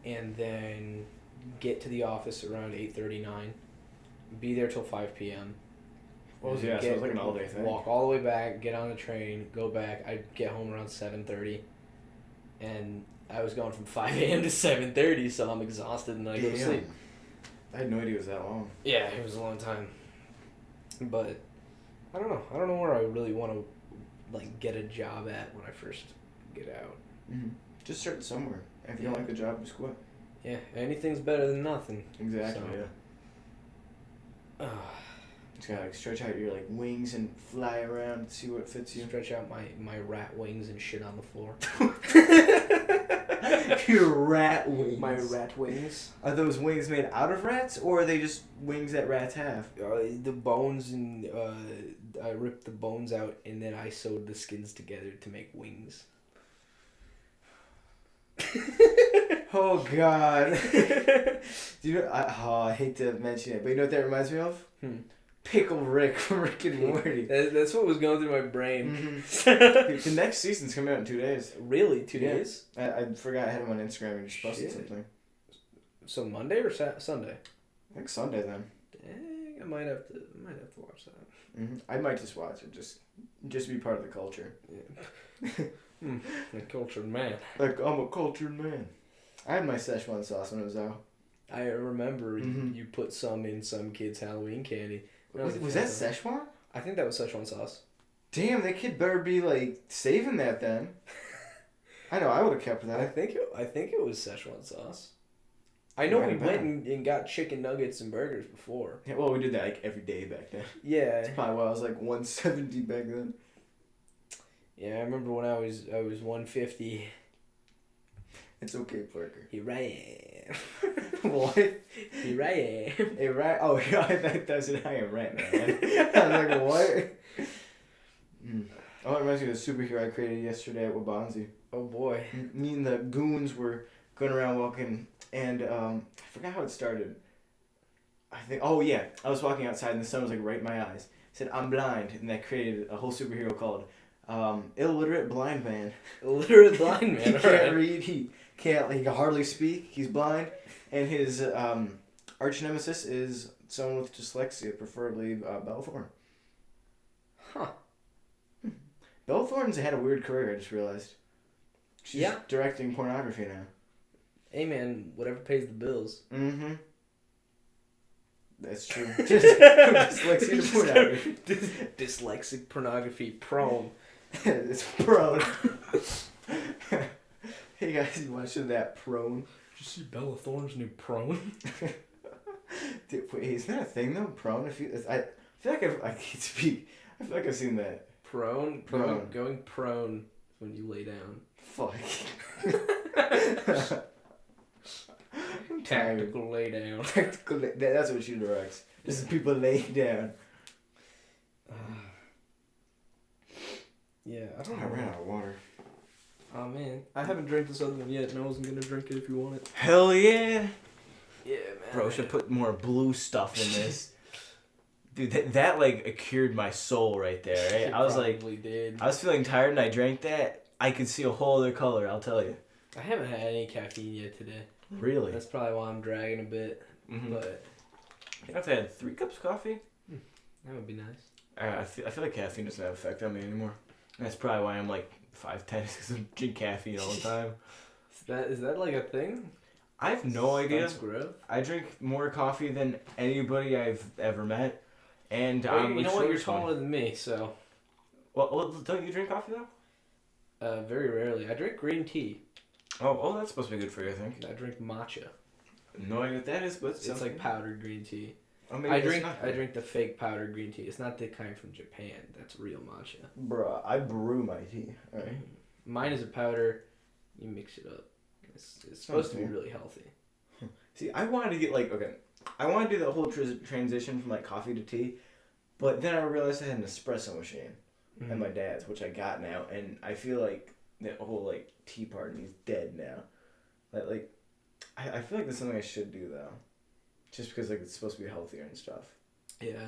and then get to the office around 8:39, be there till 5 p.m. Well, yeah, so it was like an all-day thing. Walk all the way back, get on the train, go back. I'd get home around 7:30, and I was going from 5 a.m. to 7:30, so I'm exhausted and I go to Damn. sleep. I had no idea it was that long. Yeah, it was a long time. But I don't know. I don't know where I really want to like get a job at when I first get out. Mm-hmm. Just start somewhere. If you don't like the job, just quit. Yeah, anything's better than nothing. Exactly. So- Yeah. Just gotta like stretch out your like wings and fly around and see what fits you. Stretch out my rat wings and shit on the floor. Your rat wings. My rat wings. Are those wings made out of rats, or are they just wings that rats have? The bones and I ripped the bones out and then I sewed the skins together to make wings. Oh God. Do you know? I hate to mention it, but you know what that reminds me of? Pickle Rick from Rick and Morty. That's what was going through my brain. Mm-hmm. The next season's coming out in 2 days. Really? 2 Yeah. days? I forgot I had him on Instagram and just posted Shit. something. So Monday or Sunday? I think Sunday then. Dang, I might have to watch that. Mm-hmm. I might just watch it, just be part of the culture. Yeah. A cultured man. Like, I'm a cultured man. I had my Szechuan sauce when it was out. I remember Mhm. you put some in some kid's Halloween candy. Was that Szechuan? I think that was Szechuan sauce. Damn, that kid better be, like, saving that then. I know, I would have kept I that. think it was Szechuan sauce. I know Might we have went been. and got chicken nuggets and burgers before. Yeah, well, we did that, like, every day back then. Yeah. That's probably why I was, like, 170 back then. Yeah, I remember when I was 150. It's okay, Parker. Here I am. What? Here I am. Hey, right? Oh, yeah, I thought that was an I am right now, man. I was like, what? Oh, it reminds me of the superhero I created yesterday at Wabanzi. Oh boy. Me and the goons were going around walking, and I forgot how it started. Oh yeah, I was walking outside and the sun was like right in my eyes. It said I'm blind, and that created a whole superhero called illiterate blind man. Illiterate blind man. He can't read. He can hardly speak. He's blind, and his arch nemesis is someone with dyslexia, preferably Bella Thorne. Huh. Bella Thorne's had a weird career. I just realized. She's Yeah. directing pornography now. Hey man, whatever pays the bills. Mm-hmm. That's true. Dyslexia to pornography. Dyslexic pornography prone. It's prone. Hey guys, you watching that prone? Did you see Bella Thorne's new prone? Dude, wait, isn't that a thing though? Prone? I feel like I can't speak. I feel like I've seen that. Prone? Prone. Going prone when you lay down. Fuck. I'm tired. Tactical lay down. That's what she directs. Just people lay down. Yeah, I ran out of water. Oh man, I haven't drank this other one yet, and I wasn't gonna drink it if you want it. Hell yeah! Yeah, man. Bro, should put more blue stuff in this. Dude, that like cured my soul right there, right? It I was probably did. I was feeling tired and I drank that. I could see a whole other color, I'll tell you. I haven't had any caffeine yet today. Really? That's probably why I'm dragging a bit. Mm-hmm. But I've had 3 cups of coffee. that would be nice. I feel like caffeine doesn't have effect on me anymore. And that's probably why I'm like 5'10", because I drink caffeine all the time. Is that like a thing? I have no idea. That's growth. I drink more coffee than anybody I've ever met. And You know what? You're taller than me, so. Well, don't you drink coffee though? Very rarely. I drink green tea. Oh, that's supposed to be good for you, I think. I drink matcha. No idea what that is, but It's like powdered green tea. Oh, maybe I it's drink the fake powdered green tea. It's not the kind from Japan. That's real matcha. Bruh, I brew my tea. Alright. Mine is a powder. You mix it up. It's supposed to be really healthy. See, I wanted to get I wanted to do the whole transition from like coffee to tea, but then I realized I had an espresso machine at my dad's, which I got now, and I feel like that whole like tea part is dead now. I feel like that's something I should do though, just because like it's supposed to be healthier and stuff. Yeah,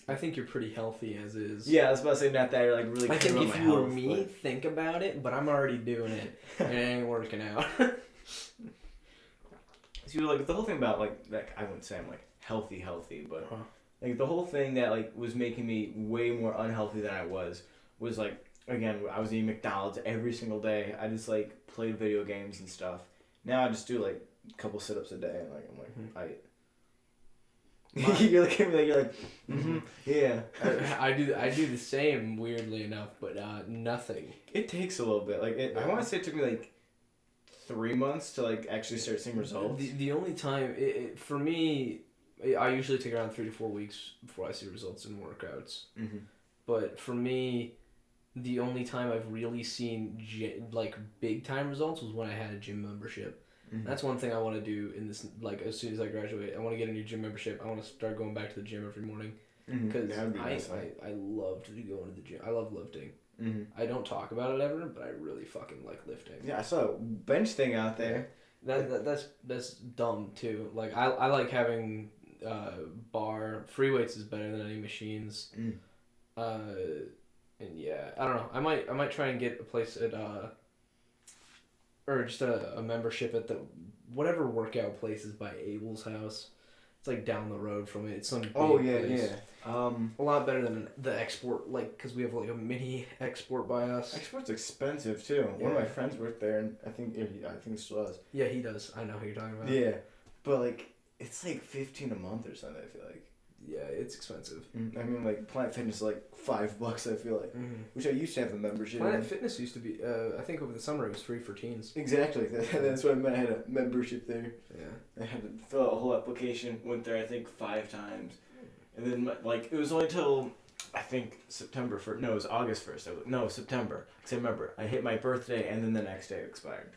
I think you're pretty healthy as is. Yeah, I was about to say not that you're like really. I think about if my you were health, me, think about it, but I'm already doing it, and it ain't working out. See, like the whole thing about like I wouldn't say I'm like healthy, but like the whole thing that like was making me way more unhealthy than I was like again I was eating McDonald's every single day. I just like played video games and stuff. Now I just do like a couple sit-ups a day, and like I'm like you're looking at me like you're like yeah. I do the same weirdly enough, but nothing. It takes a little bit. I want to say it took me like 3 months to like actually start seeing results. The only time for me, I usually take around 3 to 4 weeks before I see results in workouts. Mm-hmm. But for me, the only time I've really seen like big time results was when I had a gym membership. Mm-hmm. That's one thing I want to do in this. Like as soon as I graduate, I want to get a new gym membership. I want to start going back to the gym every morning because I love to go into the gym. I love lifting. Mm-hmm. I don't talk about it ever, but I really fucking like lifting. Yeah, I saw a bench thing out there. That's dumb too. Like I like having bar free weights is better than any machines. And yeah, I don't know. I might try and get a place at or just a membership at the whatever workout place is by Abel's house. It's like down the road from it. It's some big place. A lot better than the export, like, because we have like a mini export by us. Export's expensive too. Yeah. One of my friends worked there, and I think he still does. Yeah, he does. I know who you're talking about. Yeah, but like it's like $15 a month or something. I feel like. Yeah, it's expensive. I mean, like Planet Fitness is like $5. I feel like, which I used to have a membership. Planet Fitness used to be. I think over the summer it was free for teens. Exactly. That's what I meant. I had a membership there. Yeah. I had to fill out a whole application. Went there I think 5 times, and then like it was only till I think September 1st. No, it was August 1st. No, September. Because I remember I hit my birthday and then the next day it expired.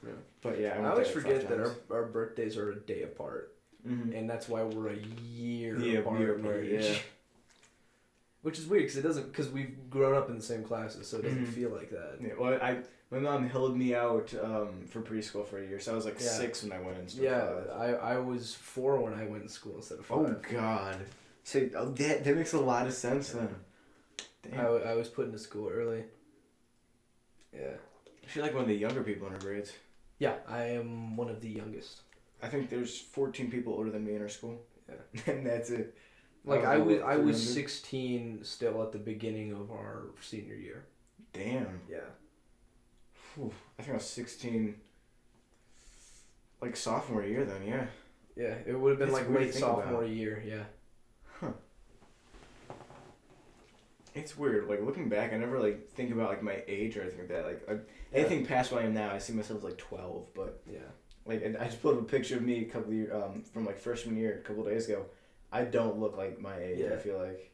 Yeah. But yeah, I always forget that our birthdays are a day apart. And that's why we're a year apart. Yeah. Which is weird because we've grown up in the same classes, so it doesn't feel like that. Yeah, well, my mom held me out for preschool for a year, so I was like 6 when I went instead of 5. I was 4 when I went to school instead of 5. Oh God, so that makes a lot of sense then. Damn. I was put into school early. Yeah. She's like one of the younger people in her grades. Yeah, I am one of the youngest. I think there's 14 people older than me in our school. Yeah. And that's it. Like I was 16 still at the beginning of our senior year. Damn. Yeah. Whew. I think I was 16 like sophomore year then, yeah. Yeah, it would have been It's like weird to late think sophomore about. year, yeah. Huh. It's weird. Like looking back, I never like think about like my age or anything like that. Like anything past what I am now, I see myself as like 12. But yeah, like I just put up a picture of me a couple of years from like freshman year a couple of days ago. I don't look like my age. Yeah. I feel like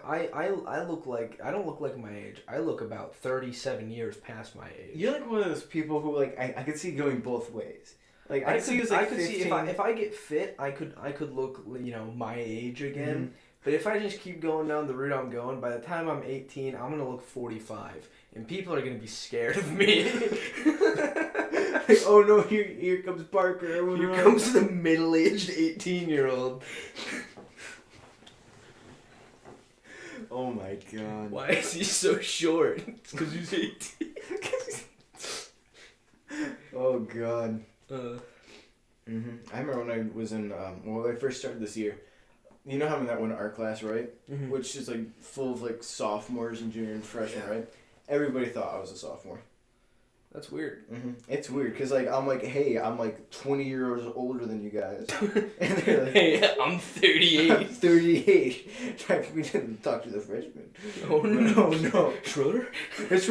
I look like I don't look like my age. I look about 37 years past my age. you're like one of those people who like I could see going both ways. Like I could see you as like I could 15. see if I get fit, I could look, you know, my age again. Mm-hmm. But if I just keep going down the route I'm going, by the time I'm 18, I'm gonna look 45, and people are gonna be scared of me. Like, oh no! Here comes Parker. Here comes the middle-aged 18-year-old. Oh my God! Why is he so short? It's because he's 18. Oh God! Uh, I remember when I was in when I first started this year. You know having that one art class, right? mm-hmm. Which is like full of like sophomores and junior and freshmen, Yeah. right? Everybody thought I was a sophomore. That's weird. It's weird because like I'm like, hey, I'm like 20 years older than you guys, and they're like, Hey, I'm 38. I'm 38. Trying for me to talk to the freshmen. Oh no, no, Schroeder? it's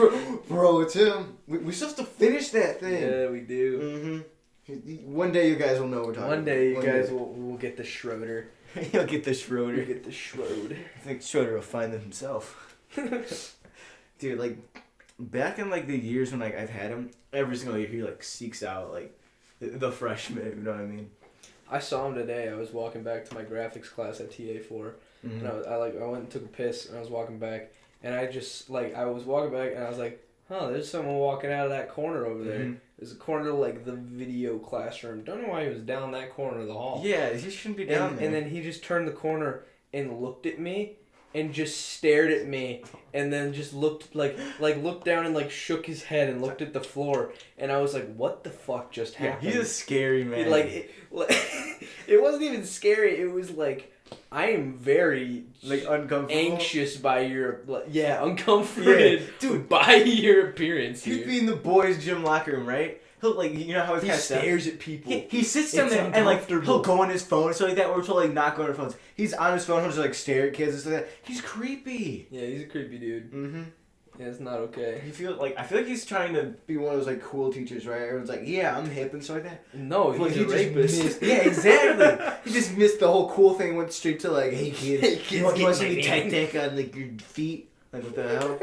bro, it's him. We still have to finish that thing. Yeah, we do. One day you guys will know what we're talking One day you about. guys will get the Schroeder. He'll get the Schroeder. You'll get the Schroeder. I think Schroeder will find them himself. Dude, like, back in, like, the years when, like, I've had him, every single year he, like, seeks out, like, the freshman, you know what I mean? I saw him today. I was walking back to my graphics class at TA4. And I went and took a piss, and I was walking back. And I just, like, I was walking back, and I was like, huh, there's someone walking out of that corner over there. There's a corner, like, the video classroom. Don't know why he was down that corner of the hall. Yeah, he shouldn't be down there. And then he just turned the corner and looked at me and just stared at me and then just looked looked down and like shook his head and looked at the floor, and I was like, what the fuck just happened? He's a scary man. It wasn't even scary. It was like, I am very like uncomfortable, anxious by your uncomforted dude by your appearance. He's Here. be in the boys' gym locker room, right? He'll like, you know how He stares at people. He sits down It's there and like uncomfortable. he'll go on his phone and stuff like that. We're told like not go on our phones. He's on his phone. He'll just like stare at kids and stuff like that. He's creepy. Yeah, he's a creepy dude. Mm-hmm. Yeah, it's not okay. I feel like he's trying to be one of those like cool teachers, right? Everyone's like, yeah, I'm hip and stuff like that. No, Well, he's he a just rapist. missed- yeah, exactly. He just missed the whole cool thing. Went straight to like, hey kids, Hey, kids, you want get some my tech on like your feet? Like what the hell?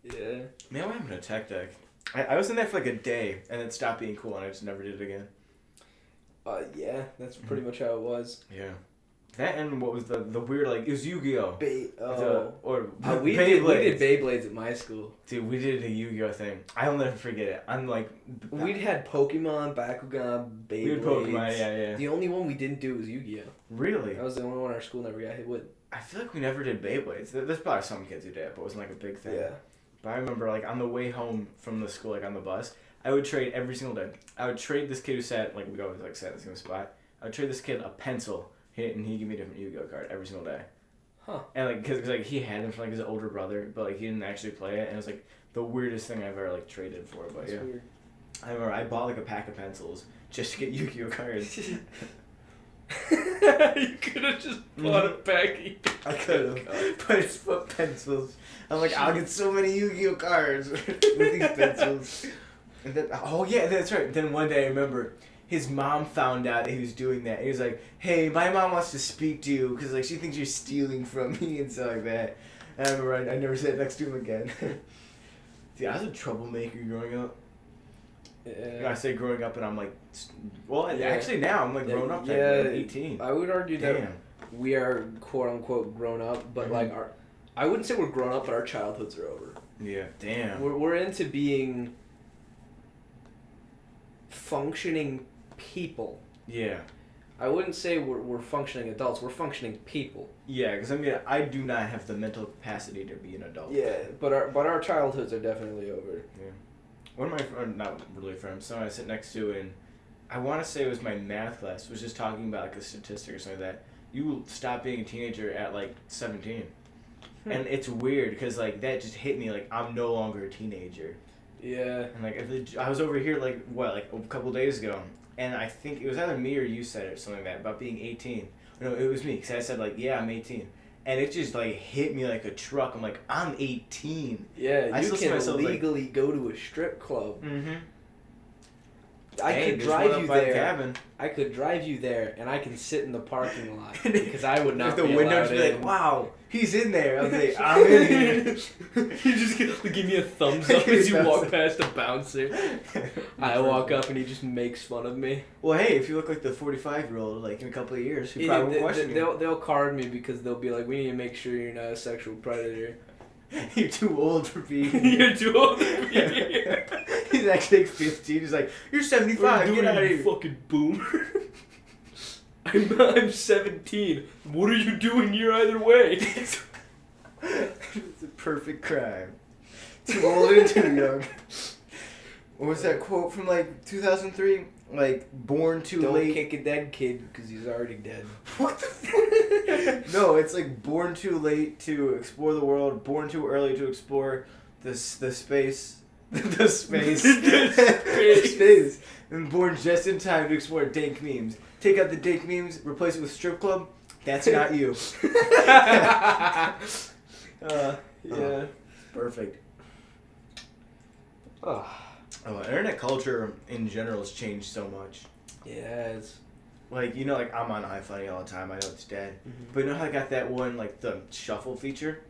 Yeah. Man, what happened to tech deck? I was in there for like a day and it stopped being cool and I just never did it again. Yeah, that's pretty much how it was. Yeah. That and what was the weird, like, it was Yu-Gi-Oh! We did Beyblades at my school. Dude, we did a Yu-Gi-Oh! Thing. I'll never forget it. I'm like... We'd had Pokemon, Bakugan, Beyblades. We had Pokemon, yeah. The only one we didn't do was Yu-Gi-Oh! Really? That was the only one our school never got hit with. I feel like we never did Beyblades. There's probably some kids who did, but it wasn't like a big thing. Yeah. But I remember, like, on the way home from the school, like, on the bus, I would trade every single day. I would trade this kid who sat, like, we always, like, sat in the same spot. I would trade this kid a pencil, and he'd give me a different Yu-Gi-Oh! Card every single day. Huh. And, like, because like, he had them from, like, his older brother, but, like, he didn't actually play it, and it was, like, the weirdest thing I've ever, like, traded for, but, That's yeah. weird. I remember I bought, like, a pack of pencils just to get Yu-Gi-Oh! Cards. You could have just bought a pack. I could have, but it's for pencils. I'm like, I'll get so many Yu-Gi-Oh! Cards with these pencils. And then, oh yeah, that's right. Then one day I remember his mom found out that he was doing that. He was like, hey, my mom wants to speak to you because like she thinks you're stealing from me and stuff like that. And I remember I never sat next to him again. Dude, I was a troublemaker growing up. I say growing up and I'm like, well, Yeah. actually now I'm like grown up. Yeah, I'm 18. I would argue Damn. that we are quote unquote grown up, but like I wouldn't say we're grown up, but our childhoods are over. Yeah. Damn. We're into being functioning people. Yeah. I wouldn't say we're functioning adults. We're functioning people. Yeah, because I mean, I do not have the mental capacity to be an adult. Yeah, but our childhoods are definitely over. Yeah. One of my not really friends, someone I sit next to, and I want to say it was my math class, was just talking about like a statistic or something like that. You stop being a teenager at like 17. And it's weird because like that just hit me, like I'm no longer a teenager. Yeah. And like I was over here like a couple days ago, and I think it was either me or you said it or something like that about being 18. No, it was me because I said like, yeah, I'm 18. And it just like hit me like a truck. I'm like, I'm 18. Yeah, you can legally go to a strip club. Mm-hmm. I could drive you there. I could drive you there, and I can sit in the parking lot because I would not. If the window to be like, wow, he's in there. I'm like, I'm in here. You just give me a thumbs up as you walk past a bouncer. I walk up and he just makes fun of me. Well, hey, if you look like the 45-year-old, like in a couple of years, he probably won't question you. They'll card me because they'll be like, we need to make sure you're not a sexual predator. You're too old for being here. You're too old for being here. He's actually 15. He's like, you're 75. Get out of here, you fucking boomer. I'm 17. What are you doing here either way? It's a perfect crime. Too old and too young. What was that quote from like 2003? Like, born too late. Don't kick a dead kid because he's already dead. What the fuck? No, it's like born too late to explore the world, born too early to explore the space. The space. Space. And born just in time to explore dank memes. Take out the dank memes, replace it with strip club. That's not you. Yeah. Perfect. Oh. Internet culture in general has changed so much. Yeah, it's... Like, you know, like, I'm on iFunny all the time. I know it's dead. Mm-hmm. But you know how I got that one, like, the shuffle feature?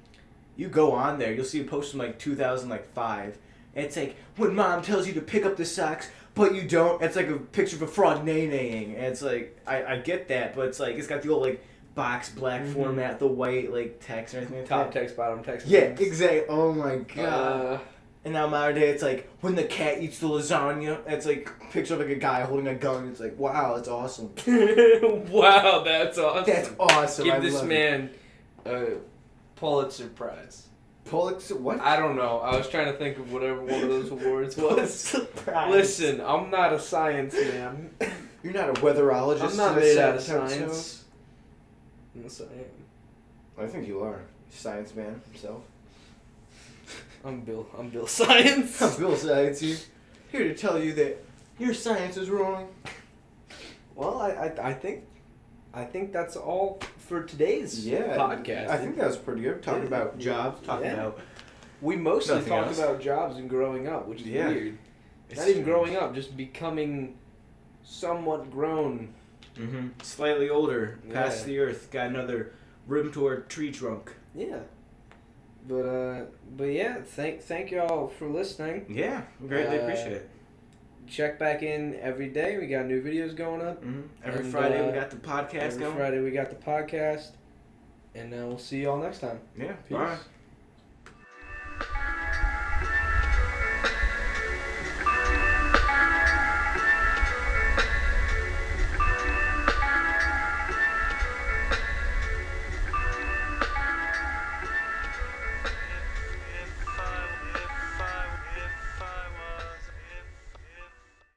You go on there, you'll see a post from, like, 2005. And it's like, when mom tells you to pick up the socks, but you don't. It's like a picture of a frog nay-naying. And it's like, I get that, but it's like, it's got the old, like, box black format, the white, like, text and everything like Top that. text, bottom text. Yeah, exactly. Oh, my God. And now modern day, it's like, when the cat eats the lasagna, it's like a picture of like a guy holding a gun. It's like, wow, that's awesome. Wow, that's awesome. That's awesome. Give this man a Pulitzer Prize. Pulitzer, what? I don't know. I was trying to think of whatever one of those awards was. Prize. Listen, I'm not a science man. You're not a weatherologist. I'm not made out of science. Yes, I am. I think you are. Science man himself. I'm Bill Science. I'm Bill Science here to tell you that your science is wrong. Well, I think that's all for today's podcast. I think that was pretty good. Talking about jobs, talking about... We mostly talked about jobs and growing up, which is weird. It's not even growing up, just becoming somewhat grown. Mm-hmm. Slightly older, past the earth, got another rim to our tree trunk. Yeah. But yeah, thank y'all for listening. Yeah, we greatly appreciate it. Check back in every day. We got new videos going up. Mm-hmm. Every Friday we got the podcast going. Every Friday we got the podcast. And we'll see y'all next time. Yeah, peace. Bye.